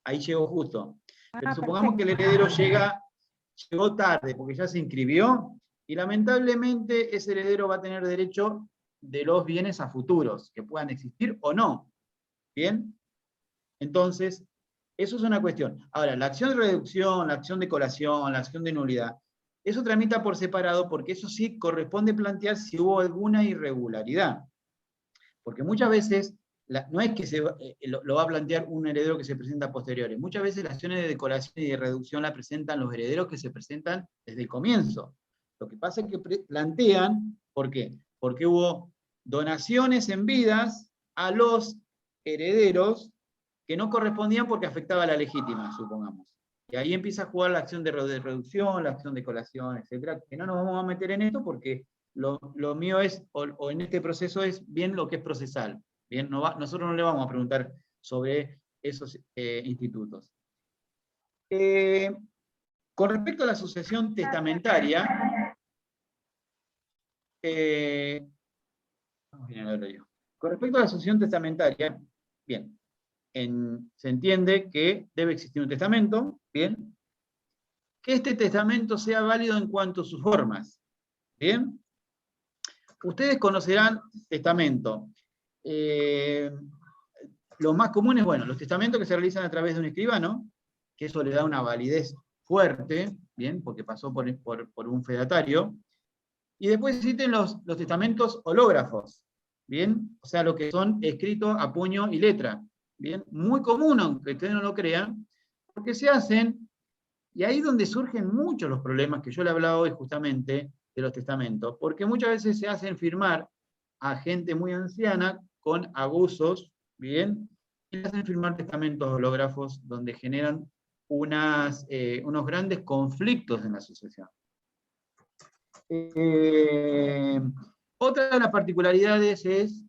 Speaker 1: Ahí llegó justo. Pero supongamos que el heredero llegó tarde porque ya se inscribió y lamentablemente ese heredero va a tener derecho de los bienes a futuros, que puedan existir o no. ¿Bien? Entonces, eso es una cuestión. Ahora, la acción de reducción, la acción de colación, la acción de nulidad, eso tramita por separado porque eso sí corresponde plantear si hubo alguna irregularidad. Porque muchas veces, no es que lo va a plantear un heredero que se presenta a posteriores. Muchas veces las acciones de decoración y de reducción la presentan los herederos que se presentan desde el comienzo. Lo que pasa es que plantean, ¿por qué? Porque hubo donaciones en vidas a los herederos que no correspondían porque afectaba a la legítima, supongamos. Y ahí empieza a jugar la acción de reducción, la acción de colación, etcétera, que no nos vamos a meter en esto porque lo mío es, o en este proceso es bien lo que es procesal. Bien, nosotros no le vamos a preguntar sobre esos institutos. Con respecto a la sucesión testamentaria, con respecto a la sucesión testamentaria, bien, se entiende que debe existir un testamento, bien, que este testamento sea válido en cuanto a sus formas, bien. Ustedes conocerán testamento. Los más comunes, bueno, los testamentos que se realizan a través de un escribano, que eso le da una validez fuerte, bien, porque pasó por un fedatario. Y después existen los testamentos hológrafos, bien, o sea, lo que son escritos a puño y letra, bien, muy común, aunque ustedes no lo crean, porque se hacen, y ahí es donde surgen muchos los problemas que yo le hablaba hoy justamente de los testamentos, porque muchas veces se hacen firmar a gente muy anciana con abusos, bien, y le hacen firmar testamentos hológrafos donde generan unos grandes conflictos en la sucesión. Otra de las particularidades es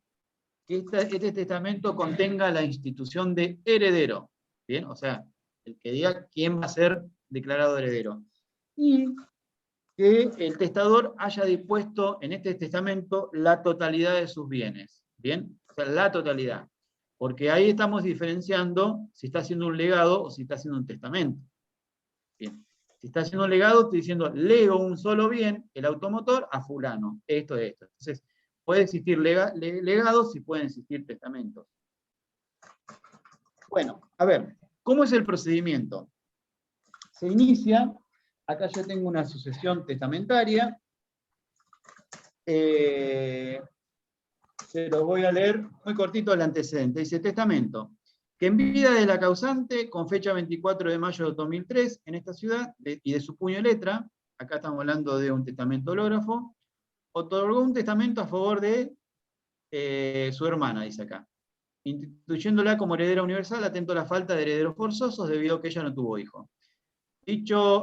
Speaker 1: que este testamento contenga la institución de heredero, ¿bien? O sea, el que diga quién va a ser declarado heredero. Y que el testador haya dispuesto en este testamento la totalidad de sus bienes, ¿bien? O sea, la totalidad. Porque ahí estamos diferenciando si está haciendo un legado o si está haciendo un testamento. Bien. Si está haciendo un legado, estoy diciendo, lego un solo bien, el automotor, a fulano, esto. Entonces, puede existir legados y pueden existir testamentos. Bueno, a ver, ¿cómo es el procedimiento? Se inicia, acá yo tengo una sucesión testamentaria, se lo voy a leer muy cortito el antecedente. Dice, testamento, que en vida de la causante, con fecha 24 de mayo de 2003, en esta ciudad, y de su puño y letra, acá estamos hablando de un testamento hológrafo, otorgó un testamento a favor de su hermana, dice acá, instituyéndola como heredera universal, atento a la falta de herederos forzosos debido a que ella no tuvo hijo. Dicho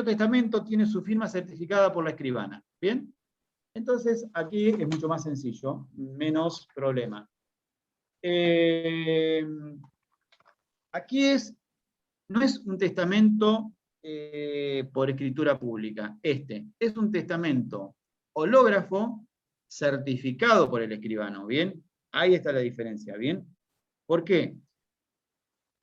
Speaker 1: testamento tiene su firma certificada por la escribana. ¿Bien? Entonces, aquí es mucho más sencillo, menos problema. Aquí no es un testamento por escritura pública. Es un testamento hológrafo certificado por el escribano. ¿Bien? Ahí está la diferencia. ¿Bien? ¿Por qué?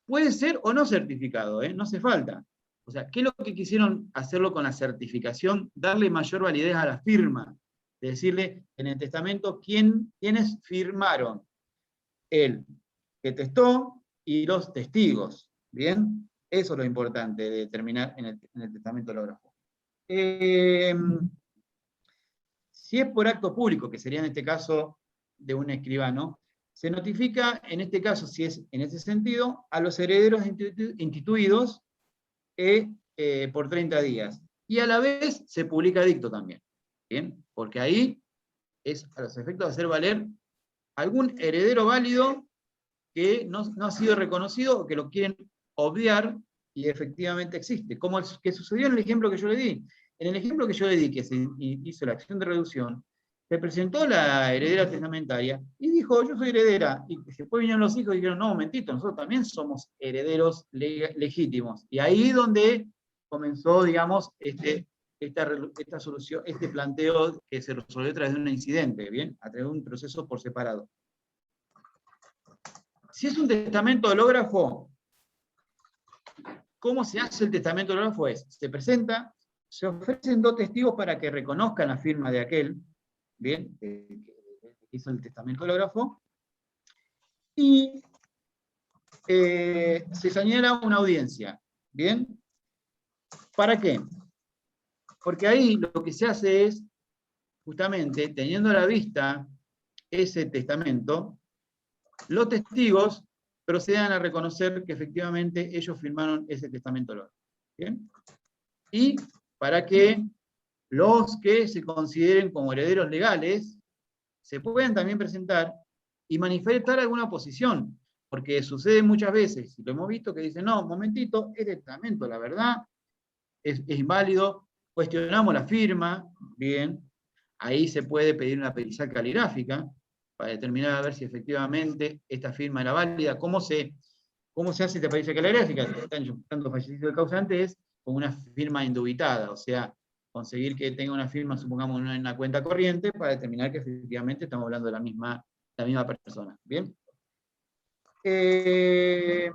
Speaker 1: Puede ser o no certificado, no hace falta. O sea, ¿qué es lo que quisieron hacerlo con la certificación? Darle mayor validez a la firma. Decirle en el testamento quiénes firmaron. El que testó y los testigos. ¿Bien? Eso es lo importante de determinar en el testamento hológrafo. Si es por acto público, que sería en este caso de un escribano, se notifica, en este caso, si es en ese sentido, a los herederos instituidos por 30 días. Y a la vez se publica edicto también. ¿Bien? Porque ahí es a los efectos de hacer valer algún heredero válido que no ha sido reconocido o que lo quieren obviar y efectivamente existe. Como el que sucedió en el ejemplo que yo le di. En el ejemplo que yo le di, que se hizo la acción de reducción, se presentó la heredera testamentaria y dijo, yo soy heredera. Y después vinieron los hijos y dijeron, no, momentito, nosotros también somos herederos legítimos. Y ahí donde comenzó, digamos, esta solución, este planteo que se resolvió a través de un incidente, ¿bien? A través de un proceso por separado. Si es un testamento hológrafo, ¿cómo se hace el testamento hológrafo? Se presenta, se ofrecen 2 testigos para que reconozcan la firma de aquel, ¿bien? Que hizo el testamento hológrafo, y se señala una audiencia, ¿bien? ¿Para qué? Porque ahí lo que se hace es, justamente, teniendo a la vista ese testamento, los testigos procedan a reconocer que efectivamente ellos firmaron ese testamento hológrafo. ¿Bien? Y para que los que se consideren como herederos legales se puedan también presentar y manifestar alguna posición, porque sucede muchas veces, y lo hemos visto, que dicen, no, un momentito, este testamento, la verdad, es inválido, cuestionamos la firma, bien, ahí se puede pedir una pericial caligráfica, para determinar a ver si efectivamente esta firma era válida. ¿Cómo se hace esta pericial caligráfica? Tanto fallecido el causante es con una firma indubitada, o sea, conseguir que tenga una firma, supongamos, en una cuenta corriente, para determinar que efectivamente estamos hablando de la misma persona. ¿Bien? En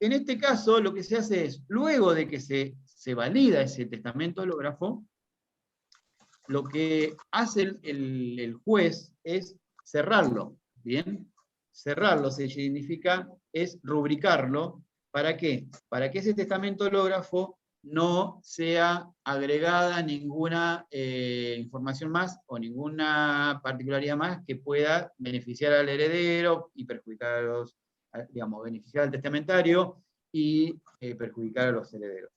Speaker 1: este caso, lo que se hace es, luego de que se valida ese testamento hológrafo, lo que hace el juez es cerrarlo, ¿bien? Cerrarlo significa, es rubricarlo, ¿para qué? Para que ese testamento hológrafo no sea agregada ninguna información más o ninguna particularidad más que pueda beneficiar al heredero y perjudicar beneficiar al testamentario y perjudicar a los herederos.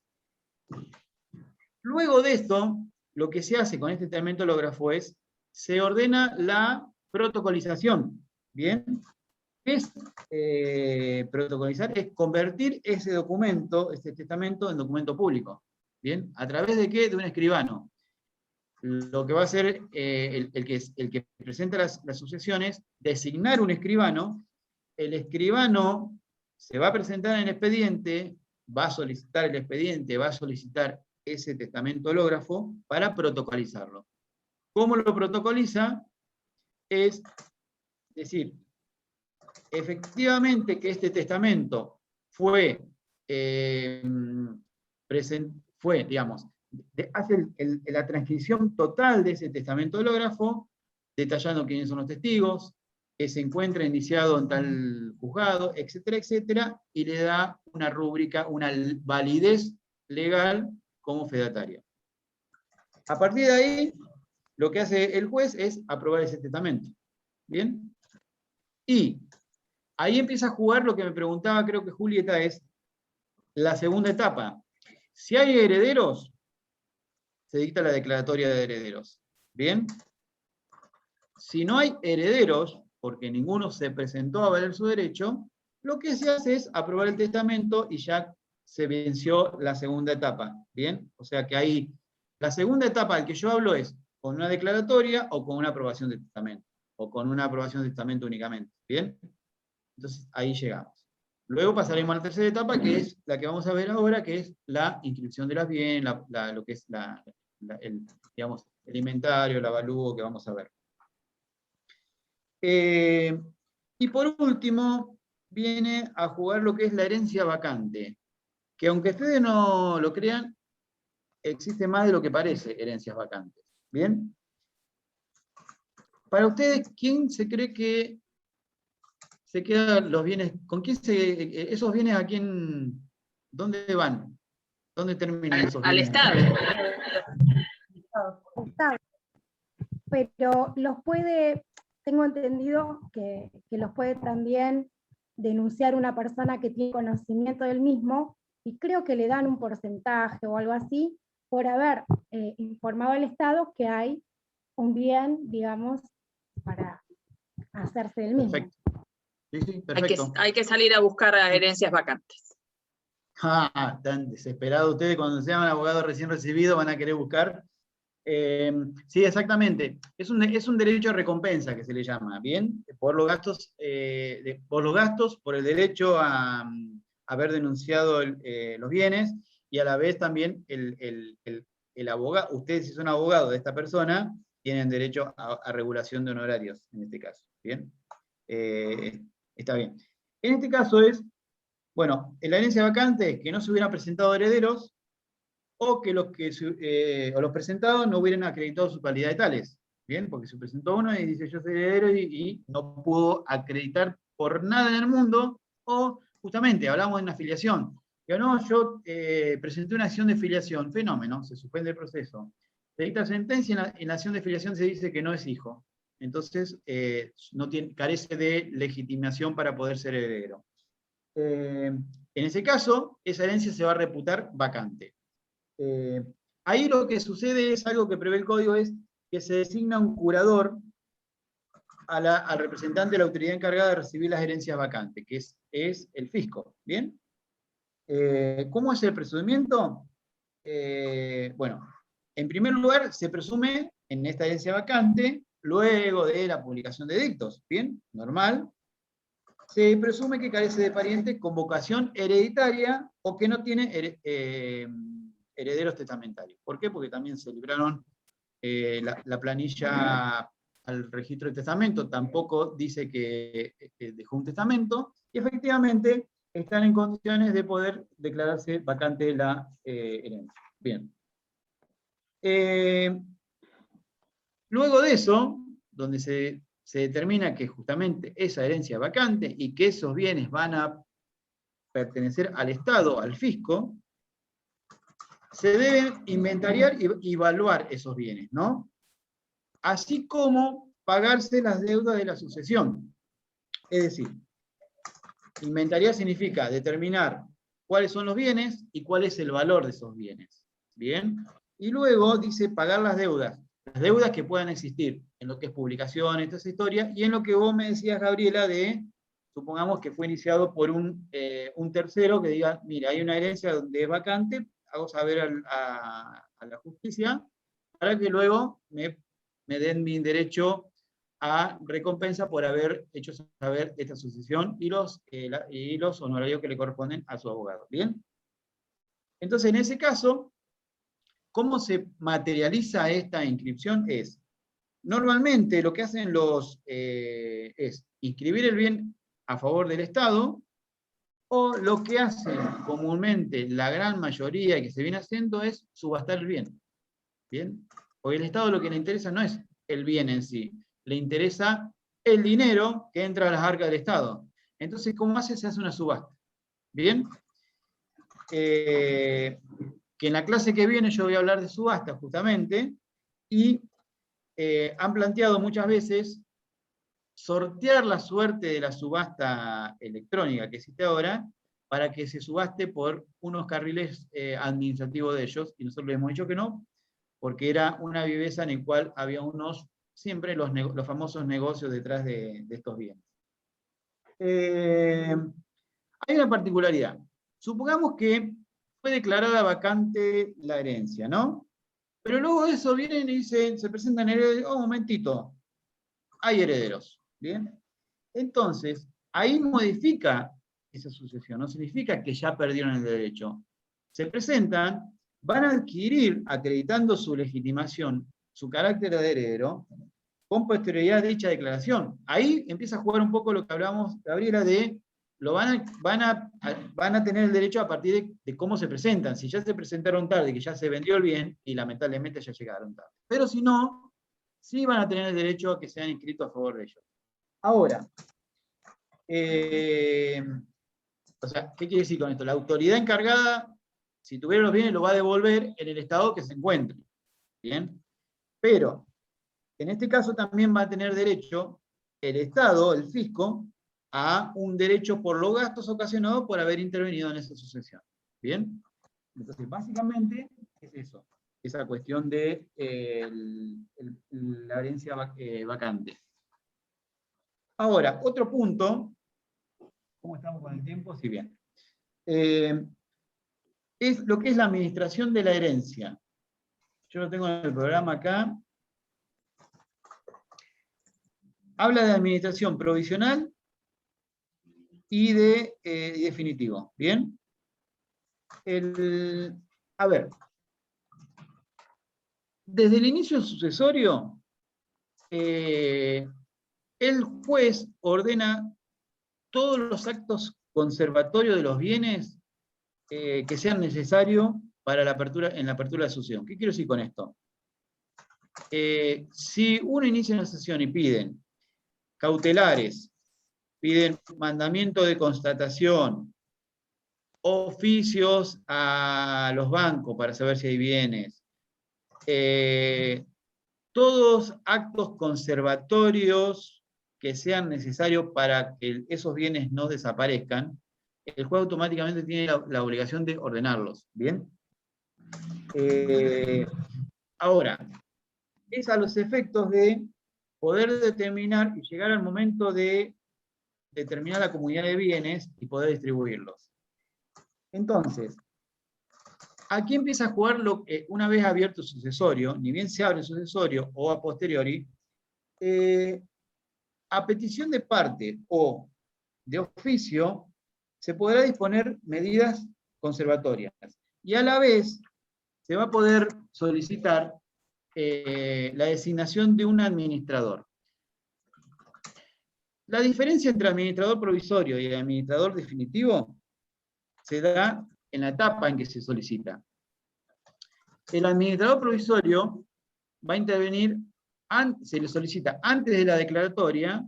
Speaker 1: Luego de esto, lo que se hace con este testamento hológrafo es, se ordena la protocolización, ¿bien? ¿Qué es protocolizar? Es convertir ese documento, este testamento, en documento público, ¿bien? ¿A través de qué? De un escribano. Lo que va a hacer el que presenta las sucesiones, designar un escribano, el escribano se va a presentar en el expediente, va a solicitar el expediente, va a solicitar ese testamento hológrafo para protocolizarlo. ¿Cómo lo protocoliza? Es decir, efectivamente que este testamento hace la transcripción total de ese testamento hológrafo, detallando quiénes son los testigos, que se encuentra indiciado en tal juzgado, etcétera, etcétera, y le da una rúbrica, una validez legal como fedataria. A partir de ahí, lo que hace el juez es aprobar ese testamento. ¿Bien? Y ahí empieza a jugar lo que me preguntaba, creo que Julieta, es la segunda etapa. Si hay herederos, se dicta la declaratoria de herederos. ¿Bien? Si no hay herederos, porque ninguno se presentó a valer su derecho, lo que se hace es aprobar el testamento y ya se venció la segunda etapa, ¿bien? O sea que ahí, la segunda etapa del que yo hablo es con una declaratoria o con una aprobación de testamento, o con una aprobación de testamento únicamente, ¿bien? Entonces ahí llegamos. Luego pasaremos a la tercera etapa, que es la que vamos a ver ahora, que es la inscripción de las bienes, lo que es el, digamos, el inventario, el avalúo que vamos a ver. Y por último, viene a jugar lo que es la herencia vacante, que aunque ustedes no lo crean, existe más de lo que parece herencias vacantes. ¿Bien? Para ustedes, ¿quién se cree que se quedan los bienes? ¿Con quién esos bienes a quién, dónde van? ¿Dónde terminan esos
Speaker 3: Al
Speaker 1: bienes?
Speaker 3: Estado.
Speaker 2: Estado. Pero los puede, tengo entendido que los puede también denunciar una persona que tiene conocimiento del mismo, y creo que le dan un porcentaje o algo así, por haber informado al Estado que hay un bien, digamos, para hacerse del mismo.
Speaker 1: Perfecto. Sí, perfecto.
Speaker 3: Hay que salir a buscar a herencias vacantes.
Speaker 1: Ah, tan desesperados ustedes cuando sean abogados recién recibidos van a querer buscar. Sí, exactamente. Es un derecho a recompensa que se le llama, ¿bien? Por los gastos, por el derecho a haber denunciado los bienes, y a la vez también el abogado, ustedes si son abogados de esta persona, tienen derecho a regulación de honorarios, en este caso, ¿bien? Está bien. En este caso es, bueno, en la herencia vacante es que no se hubieran presentado herederos, o que los presentados no hubieran acreditado su calidad de tales. Bien, porque se presentó uno y dice yo soy heredero y no pudo acreditar por nada en el mundo, o justamente hablamos de una filiación. Que no, yo presenté una acción de filiación, fenómeno, se suspende el proceso. Se dicta sentencia, en la acción de filiación se dice que no es hijo. Entonces, carece de legitimación para poder ser heredero. En ese caso, esa herencia se va a reputar vacante. Ahí lo que sucede es algo que prevé el código, es que se designa un curador al representante de la autoridad encargada de recibir las herencias vacantes, que es el fisco. ¿Bien? ¿Cómo es el procedimiento? Bueno, en primer lugar, se presume en esta herencia vacante, luego de la publicación de edictos, ¿bien? Normal. Se presume que carece de pariente con vocación hereditaria o que no tiene herederos testamentarios. ¿Por qué? Porque también se libraron la planilla al registro de testamento, tampoco dice que dejó un testamento, y efectivamente están en condiciones de poder declararse vacante la herencia. Bien. Luego de eso, donde se determina que justamente esa herencia es vacante y que esos bienes van a pertenecer al Estado, al fisco, se deben inventariar y evaluar esos bienes, ¿no? Así como pagarse las deudas de la sucesión. Es decir, inventariar significa determinar cuáles son los bienes y cuál es el valor de esos bienes. ¿Bien? Y luego dice pagar las deudas que puedan existir en lo que es publicación, esta historia, y en lo que vos me decías, Gabriela, supongamos que fue iniciado por un tercero que diga, mira, hay una herencia donde es vacante, hago saber a la justicia, para que luego me den mi derecho a recompensa por haber hecho saber esta sucesión y los honorarios que le corresponden a su abogado. ¿Bien? Entonces, en ese caso, ¿cómo se materializa esta inscripción? Normalmente lo que hacen es inscribir el bien a favor del Estado, o lo que hacen comúnmente la gran mayoría que se viene haciendo es subastar el bien. ¿Bien? Porque el Estado lo que le interesa no es el bien en sí, le interesa el dinero que entra a las arcas del Estado. Entonces, ¿cómo hace? Se hace una subasta. ¿Bien? Que en la clase que viene yo voy a hablar de subasta justamente, y han planteado muchas veces sortear la suerte de la subasta electrónica que existe ahora, para que se subaste por unos carriles administrativos de ellos, y nosotros les hemos dicho que no, porque era una viveza en el cual había siempre los famosos negocios detrás de estos bienes. Hay una particularidad. Supongamos que fue declarada vacante la herencia, ¿no? Pero luego de eso vienen y dicen, se presentan herederos, un momentito, hay herederos, ¿bien? Entonces, ahí modifica esa sucesión, no significa que ya perdieron el derecho. Se presentan, van a adquirir, acreditando su legitimación, su carácter de heredero, con posterioridad de dicha declaración. Ahí empieza a jugar un poco lo que hablamos, Gabriela, de van a tener el derecho a partir de cómo se presentan. Si ya se presentaron tarde, que ya se vendió el bien, y lamentablemente ya llegaron tarde. Pero si no, sí van a tener el derecho a que sean inscritos a favor de ellos. Ahora, o sea, ¿qué quiere decir con esto? La autoridad encargada, si tuviera los bienes, lo va a devolver en el estado que se encuentre. ¿Bien? Pero, en este caso también va a tener derecho el Estado, el fisco, a un derecho por los gastos ocasionados por haber intervenido en esa sucesión. ¿Bien? Entonces, básicamente, es eso. Esa cuestión de la herencia vacante. Ahora, otro punto. ¿Cómo estamos con el tiempo? Sí, bien. Es lo que es la administración de la herencia. Yo lo tengo en el programa acá. Habla de administración provisional y de definitivo. ¿Bien? A ver. Desde el inicio sucesorio, el juez ordena todos los actos conservatorios de los bienes que sean necesarios para en la apertura de sucesión. ¿Qué quiero decir con esto? Si uno inicia una sesión y piden cautelares, piden mandamiento de constatación, oficios a los bancos para saber si hay bienes, todos actos conservatorios que sean necesarios para que esos bienes no desaparezcan, el juez automáticamente tiene la obligación de ordenarlos. ¿Bien? Ahora, es a los efectos de poder determinar y llegar al momento de determinar la comunidad de bienes y poder distribuirlos. Entonces, aquí empieza a jugar una vez abierto el sucesorio, ni bien se abre el sucesorio o a posteriori, a petición de parte o de oficio, se podrá disponer medidas conservatorias. Y a la vez, se va a poder solicitar la designación de un administrador. La diferencia entre administrador provisorio y el administrador definitivo se da en la etapa en que se solicita. El administrador provisorio va a intervenir, se le solicita antes de la declaratoria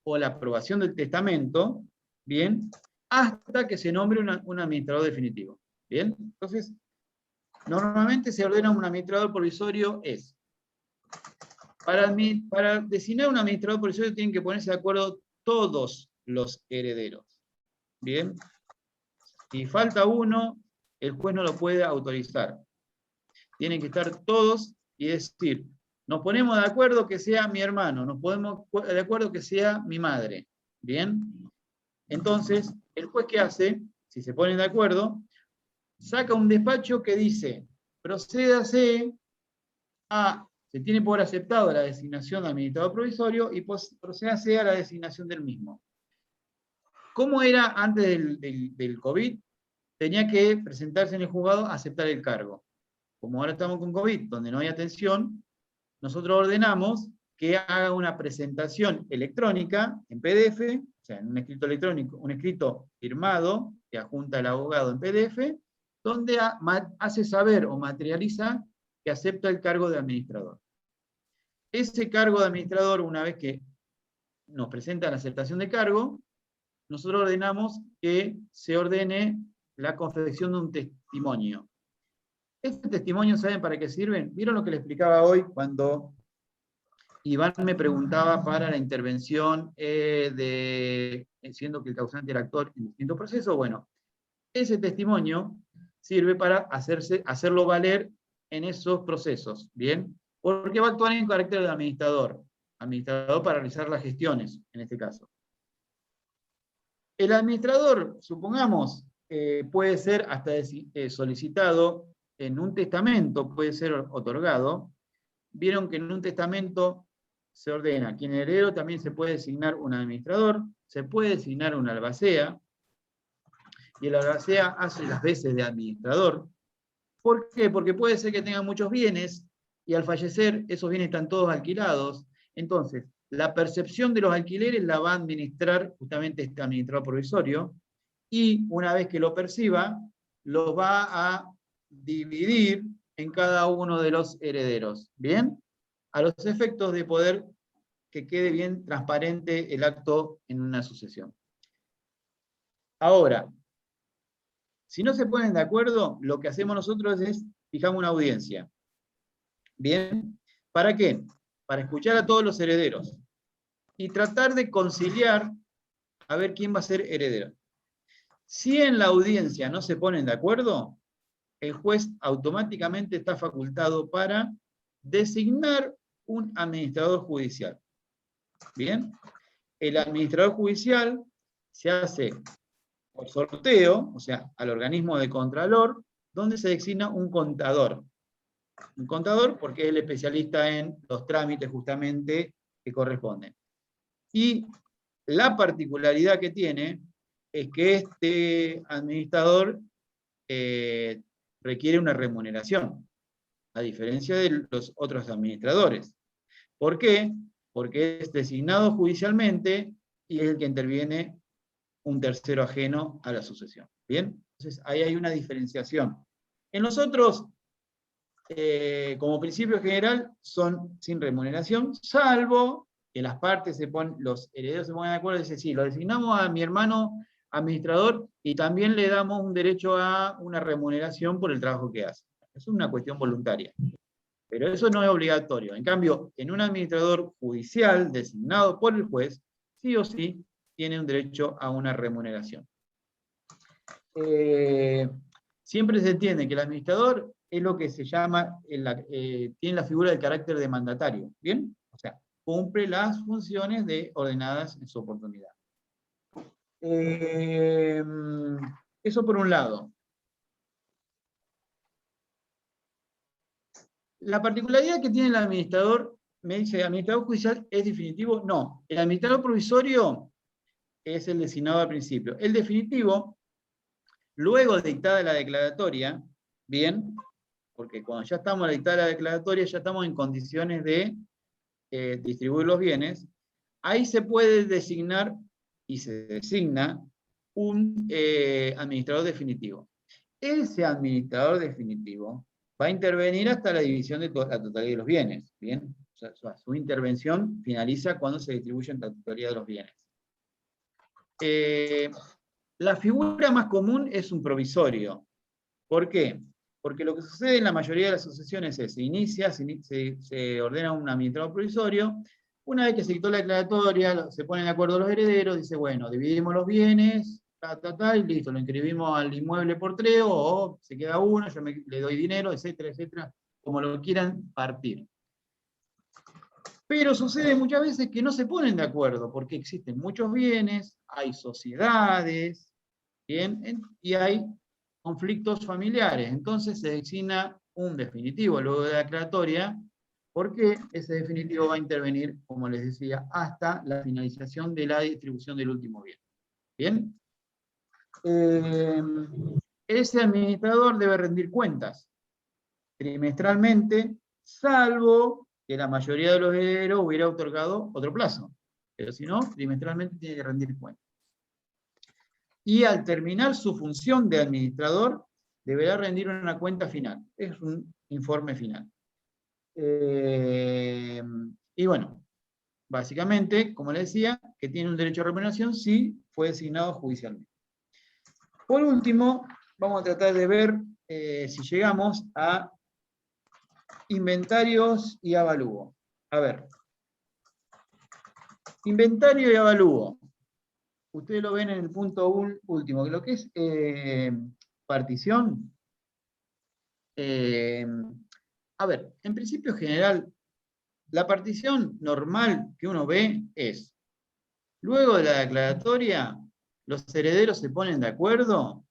Speaker 1: o la aprobación del testamento, ¿bien? Hasta que se nombre un administrador definitivo. ¿Bien? Entonces, normalmente se ordena un administrador provisorio para designar un administrador provisorio tienen que ponerse de acuerdo todos los herederos. ¿Bien? Si falta uno, el juez no lo puede autorizar. Tienen que estar todos y decir, nos ponemos de acuerdo que sea mi hermano, nos ponemos de acuerdo que sea mi madre. ¿Bien? Entonces, el juez, ¿qué hace? Si se ponen de acuerdo, saca un despacho que dice, procédase se tiene por aceptado la designación de administrador provisorio y procédase a la designación del mismo. ¿Cómo era antes del COVID? Tenía que presentarse en el juzgado a aceptar el cargo. Como ahora estamos con COVID, donde no hay atención, nosotros ordenamos que haga una presentación electrónica en PDF, o sea, en un escrito electrónico, un escrito firmado que adjunta el abogado en PDF, donde hace saber o materializa que acepta el cargo de administrador. Ese cargo de administrador, una vez que nos presenta la aceptación de cargo, nosotros ordenamos que se ordene la confección de un testimonio. ¿Este testimonio saben para qué sirven? ¿Vieron lo que les explicaba hoy cuando Iván me preguntaba para la intervención siendo que el causante era actor en distintos procesos? Bueno, ese testimonio sirve para hacerlo valer en esos procesos, ¿bien? Porque va a actuar en carácter de administrador para realizar las gestiones, en este caso. El administrador, supongamos, puede ser hasta solicitado en un testamento, puede ser otorgado. Vieron que en un testamento se ordena que en el heredero también se puede designar un administrador, se puede designar un albacea, y el albacea hace las veces de administrador. ¿Por qué? Porque puede ser que tenga muchos bienes, y al fallecer esos bienes están todos alquilados. Entonces, la percepción de los alquileres la va a administrar justamente este administrador provisorio, y una vez que lo perciba, lo va a dividir en cada uno de los herederos. ¿Bien? A los efectos de poder que quede bien transparente el acto en una sucesión. Ahora, si no se ponen de acuerdo, lo que hacemos nosotros es fijamos una audiencia. ¿Bien? ¿Para qué? Para escuchar a todos los herederos y tratar de conciliar a ver quién va a ser heredero. Si en la audiencia no se ponen de acuerdo, el juez automáticamente está facultado para designar un administrador judicial. ¿Bien? El administrador judicial se hace por sorteo, o sea, al organismo de contralor, donde se designa un contador. Un contador porque es el especialista en los trámites justamente que corresponden. Y la particularidad que tiene es que este administrador requiere una remuneración, a diferencia de los otros administradores. ¿Por qué? Porque es designado judicialmente y es el que interviene un tercero ajeno a la sucesión. ¿Bien? Entonces ahí hay una diferenciación. En los otros, como principio general, son sin remuneración, salvo que las partes los herederos se pongan de acuerdo y dicen, sí, lo designamos a mi hermano administrador y también le damos un derecho a una remuneración por el trabajo que hace. Es una cuestión voluntaria. Pero eso no es obligatorio. En cambio, en un administrador judicial designado por el juez, sí o sí, tiene un derecho a una remuneración. Siempre se entiende que el administrador es lo que se llama, tiene la figura del carácter de mandatario, ¿bien? O sea, cumple las funciones ordenadas en su oportunidad. Eso por un lado. La particularidad que tiene el administrador, me dice, ¿el administrador judicial es definitivo? No, el administrador provisorio es el designado al principio. El definitivo, luego de dictada la declaratoria, bien, porque cuando ya estamos a dictada la declaratoria, ya estamos en condiciones de distribuir los bienes, ahí se puede designar, y se designa, un administrador definitivo. Ese administrador definitivo va a intervenir hasta la división de la totalidad de los bienes, ¿bien? O sea, su intervención finaliza cuando se distribuyen la totalidad de los bienes. La figura más común es un provisorio. ¿Por qué? Porque lo que sucede en la mayoría de las sucesiones es, se ordena un administrador provisorio, una vez que se dictó la declaratoria, se ponen de acuerdo los herederos, dice, bueno, dividimos los bienes, y listo, lo inscribimos al inmueble por treo, o se queda uno, yo le doy dinero, etcétera, etcétera, como lo quieran partir. Pero sucede muchas veces que no se ponen de acuerdo, porque existen muchos bienes, hay sociedades, ¿bien? Y hay conflictos familiares. Entonces se designa un definitivo luego de la declaratoria, porque ese definitivo va a intervenir, como les decía, hasta la finalización de la distribución del último bien. ¿Bien? Ese administrador debe rendir cuentas trimestralmente, salvo que la mayoría de los herederos hubiera otorgado otro plazo. Pero si no, trimestralmente tiene que rendir cuentas. Y al terminar su función de administrador, deberá rendir una cuenta final. Es un informe final. Y bueno, básicamente, como les decía, que tiene un derecho a remuneración si fue designado judicialmente. Por último, vamos a tratar de ver si llegamos a inventarios y avalúo. A ver. Inventario y avalúo. Ustedes lo ven en el punto último, que lo que es partición. A ver, en principio general, la partición normal que uno ve es, luego de la declaratoria, los herederos se ponen de acuerdo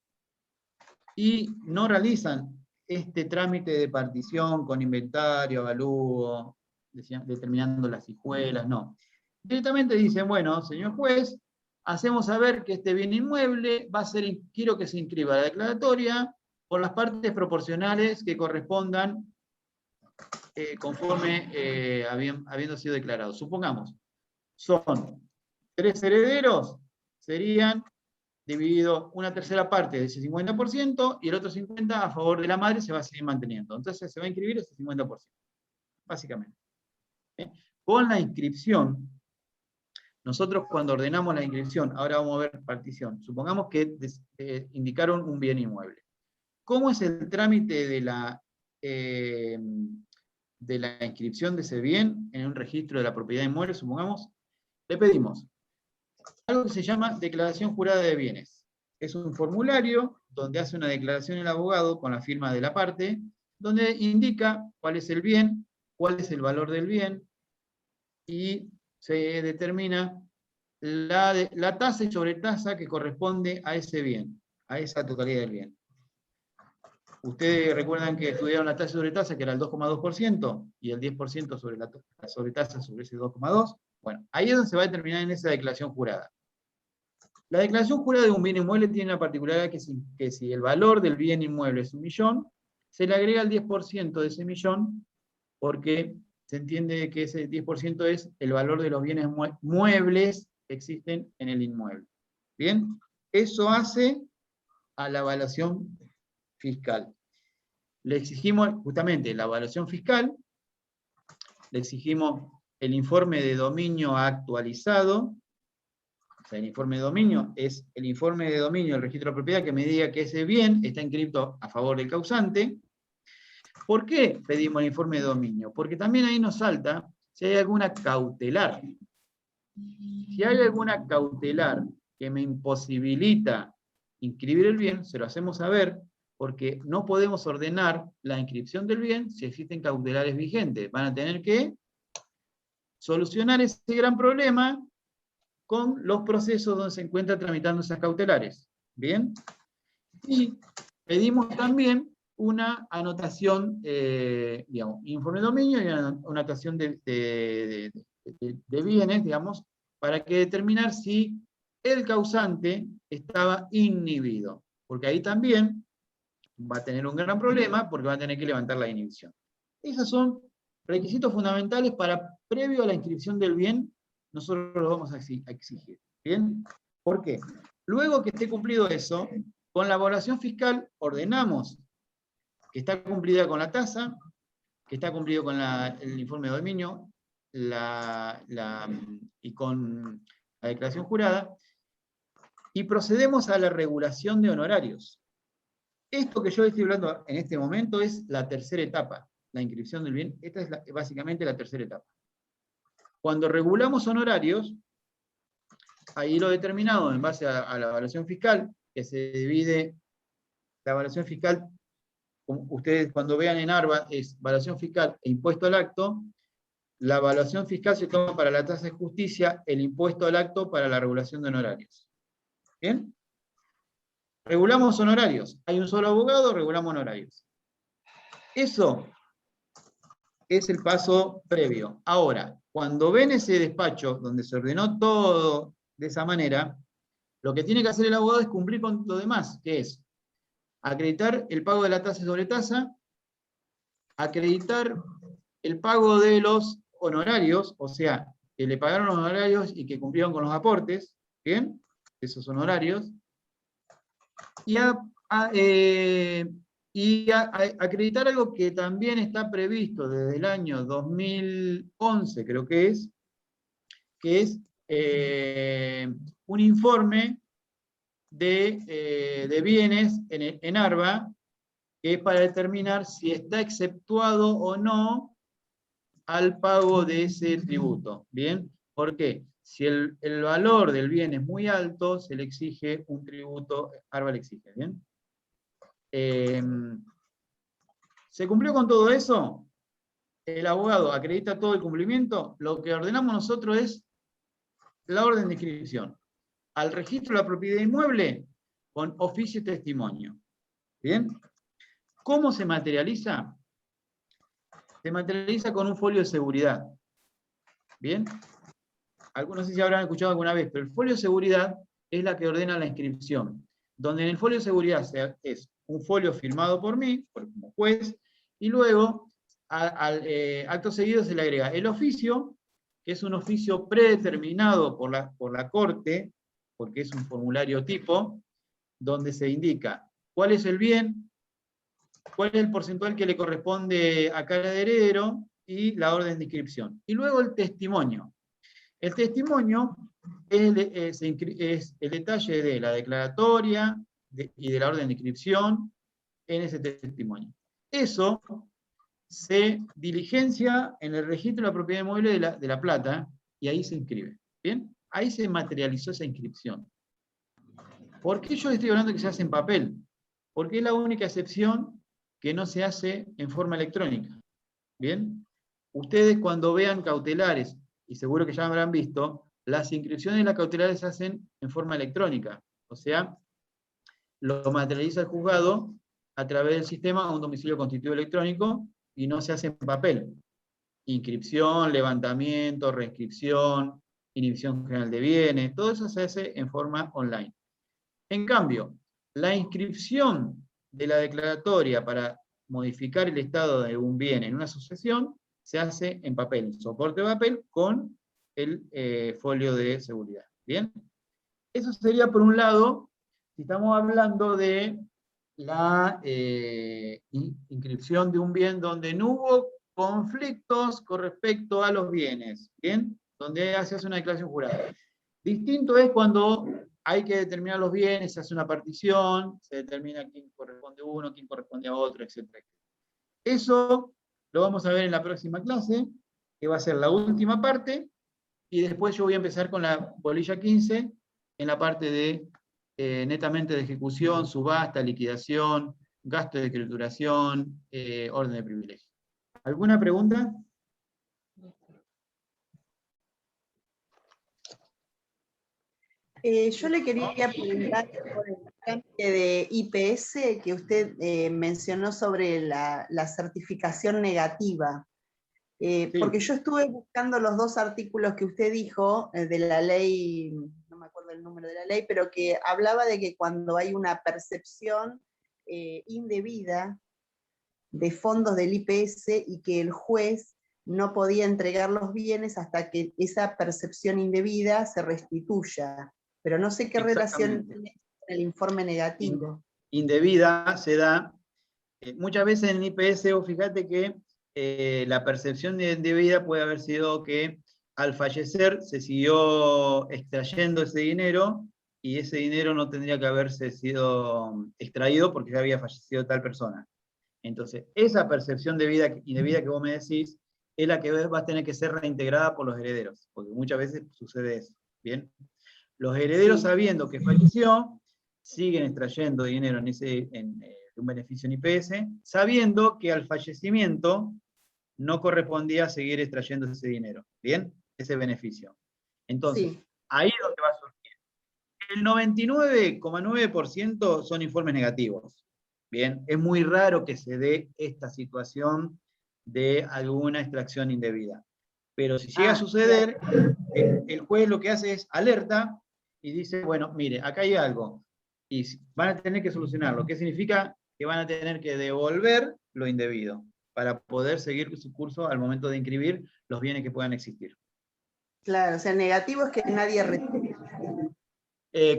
Speaker 1: y no realizan este trámite de partición con inventario, avalúo, determinando las hijuelas, no. Directamente dicen, bueno, señor juez, hacemos saber que este bien inmueble va a ser, quiero que se inscriba la declaratoria por las partes proporcionales que correspondan conforme habiendo sido declarado. Supongamos, son 3 herederos, serían dividido una tercera parte de ese 50% y el otro 50% a favor de la madre se va a seguir manteniendo. Entonces se va a inscribir ese 50%, básicamente. Con la inscripción, nosotros cuando ordenamos la inscripción, ahora vamos a ver partición, supongamos que indicaron un bien inmueble. ¿Cómo es el trámite de la inscripción de ese bien en un registro de la propiedad inmueble? Supongamos, le pedimos algo que se llama declaración jurada de bienes. Es un formulario donde hace una declaración el abogado con la firma de la parte, donde indica cuál es el bien, cuál es el valor del bien, y se determina la tasa y sobretasa que corresponde a ese bien, a esa totalidad del bien. Ustedes recuerdan que estudiaron la tasa y sobretasa, que era el 2,2%, y el 10% sobre la sobretasa sobre ese 2,2%. Bueno, ahí es donde se va a determinar en esa declaración jurada. La declaración jurada de un bien inmueble tiene una particularidad que si el valor del bien inmueble es 1.000.000, se le agrega el 10% de ese millón, porque se entiende que ese 10% es el valor de los bienes muebles que existen en el inmueble. ¿Bien? Eso hace a la evaluación fiscal. Le exigimos justamente la evaluación fiscal, le exigimos el informe de dominio actualizado. O sea, el informe de dominio es el informe de dominio del registro de propiedad que me diga que ese bien está inscrito a favor del causante. ¿Por qué pedimos el informe de dominio? Porque también ahí nos salta si hay alguna cautelar. Si hay alguna cautelar que me imposibilita inscribir el bien, se lo hacemos saber, porque no podemos ordenar la inscripción del bien si existen cautelares vigentes. Van a tener que solucionar ese gran problema con los procesos donde se encuentran tramitando esas cautelares. ¿Bien? Y pedimos también una anotación, digamos, informe de dominio y una anotación de bienes, digamos, para que determinar si el causante estaba inhibido. Porque ahí también va a tener un gran problema porque va a tener que levantar la inhibición. Esos son requisitos fundamentales para, previo a la inscripción del bien, nosotros lo vamos a exigir. ¿Bien? ¿Por qué? Luego que esté cumplido eso, con la evaluación fiscal ordenamos que está cumplida con la tasa, que está cumplido con el informe de dominio y con la declaración jurada, y procedemos a la regulación de honorarios. Esto que yo estoy hablando en este momento es la tercera etapa, la inscripción del bien. Esta es básicamente la tercera etapa. Cuando regulamos honorarios, ahí lo determinado en base a la evaluación fiscal, que se divide la evaluación fiscal, como ustedes cuando vean en ARBA, es evaluación fiscal e impuesto al acto. La evaluación fiscal se toma para la tasa de justicia, el impuesto al acto para la regulación de honorarios. ¿Bien? Regulamos honorarios. Hay un solo abogado, regulamos honorarios. Eso es el paso previo. Ahora, cuando ven ese despacho donde se ordenó todo de esa manera, lo que tiene que hacer el abogado es cumplir con lo demás, que es acreditar el pago de la tasa sobre tasa, acreditar el pago de los honorarios, o sea, que le pagaron los honorarios y que cumplieron con los aportes, ¿bien? Esos honorarios, y acreditar algo que también está previsto desde el año 2011, creo que es un informe de bienes en ARBA, que es para determinar si está exceptuado o no al pago de ese tributo. ¿Bien? ¿Por qué? Si el valor del bien es muy alto, se le exige un tributo, ARBA le exige. ¿Bien? ¿Se cumplió con todo eso? El abogado acredita todo el cumplimiento. Lo que ordenamos nosotros es la orden de inscripción al registro de la propiedad inmueble con oficio y testimonio. ¿Bien? ¿Cómo se materializa? Se materializa con un folio de seguridad. ¿Bien? Algunos no sé si habrán escuchado alguna vez, pero el folio de seguridad es la que ordena la inscripción. Donde en el folio de seguridad es un folio firmado por mí, como juez, y luego acto seguido se le agrega el oficio, que es un oficio predeterminado por la Corte, porque es un formulario tipo, donde se indica cuál es el bien, cuál es el porcentual que le corresponde a cada heredero y la orden de inscripción. Y luego el testimonio. El testimonio es el detalle de la declaratoria y de la orden de inscripción en ese testimonio. Eso se diligencia en el registro de la propiedad inmueble de La Plata y ahí se inscribe. ¿Bien? Ahí se materializó esa inscripción. ¿Por qué yo estoy hablando que se hace en papel? Porque es la única excepción que no se hace en forma electrónica. ¿Bien? Ustedes cuando vean cautelares, y seguro que ya habrán visto, las inscripciones de las cautelares se hacen en forma electrónica. O sea, lo materializa el juzgado a través del sistema a un domicilio constituido electrónico y no se hace en papel. Inscripción, levantamiento, reinscripción, inhibición general de bienes, todo eso se hace en forma online. En cambio, la inscripción de la declaratoria para modificar el estado de un bien en una sucesión se hace en papel, soporte de papel con el folio de seguridad. ¿Bien? Eso sería por un lado, si estamos hablando de la inscripción de un bien donde no hubo conflictos con respecto a los bienes, ¿bien? Donde se hace una declaración jurada. Distinto es cuando hay que determinar los bienes, se hace una partición, se determina quién corresponde a uno, quién corresponde a otro, etc. Eso lo vamos a ver en la próxima clase, que va a ser la última parte, y después yo voy a empezar con la bolilla 15, en la parte de netamente de ejecución, subasta, liquidación, gasto de escrituración, orden de privilegio. ¿Alguna pregunta?
Speaker 6: Yo le quería preguntar por el trámite de IPS que usted mencionó sobre la certificación negativa.
Speaker 1: Sí.
Speaker 6: Porque yo estuve buscando los dos artículos que usted dijo de la ley, no me acuerdo el número de la ley, pero que hablaba de que cuando hay una percepción indebida de fondos del IPS y que el juez no podía entregar los bienes hasta que esa percepción indebida se restituya. Pero no sé qué relación tiene con el informe negativo.
Speaker 1: Indebida se da, muchas veces en el IPS, vos fíjate que la percepción de indebida puede haber sido que al fallecer se siguió extrayendo ese dinero y ese dinero no tendría que haberse sido extraído porque ya había fallecido tal persona. Entonces, esa percepción indebida que vos me decís es la que va a tener que ser reintegrada por los herederos, porque muchas veces sucede eso. ¿Bien? Los herederos, sabiendo que falleció, siguen extrayendo dinero de un beneficio en IPS, sabiendo que al fallecimiento no correspondía seguir extrayendo ese dinero, ¿bien? Ese beneficio. Entonces, ahí es donde va a surgir. El 99,9% son informes negativos, ¿bien? Es muy raro que se dé esta situación de alguna extracción indebida. Pero si llega a suceder, el juez lo que hace es alerta y dice, bueno, mire, acá hay algo, y van a tener que solucionarlo. ¿Qué significa? Que van a tener que devolver lo indebido para poder seguir su curso al momento de inscribir los bienes que puedan existir.
Speaker 6: Claro, o sea, negativo es que nadie recibe.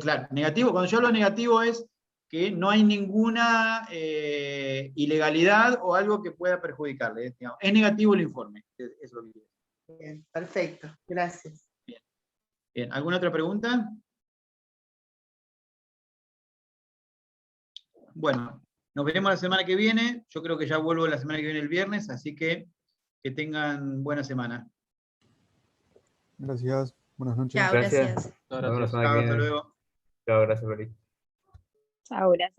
Speaker 1: Claro, negativo, cuando yo hablo negativo es que no hay ninguna ilegalidad o algo que pueda perjudicarle. Digamos. Es negativo el informe, es lo que quiero.
Speaker 6: Bien, perfecto, gracias.
Speaker 1: Bien, ¿alguna otra pregunta? Bueno, nos veremos la semana que viene. Yo creo que ya vuelvo la semana que viene el viernes, así que tengan buena semana.
Speaker 8: Gracias. Buenas noches.
Speaker 7: Chao,
Speaker 4: Gracias.
Speaker 7: gracias.
Speaker 4: Nos vemos la semana
Speaker 1: Chao,
Speaker 4: que
Speaker 1: hasta
Speaker 4: viene.
Speaker 1: luego.
Speaker 4: Chao, gracias, Felipe.
Speaker 5: Chao, gracias.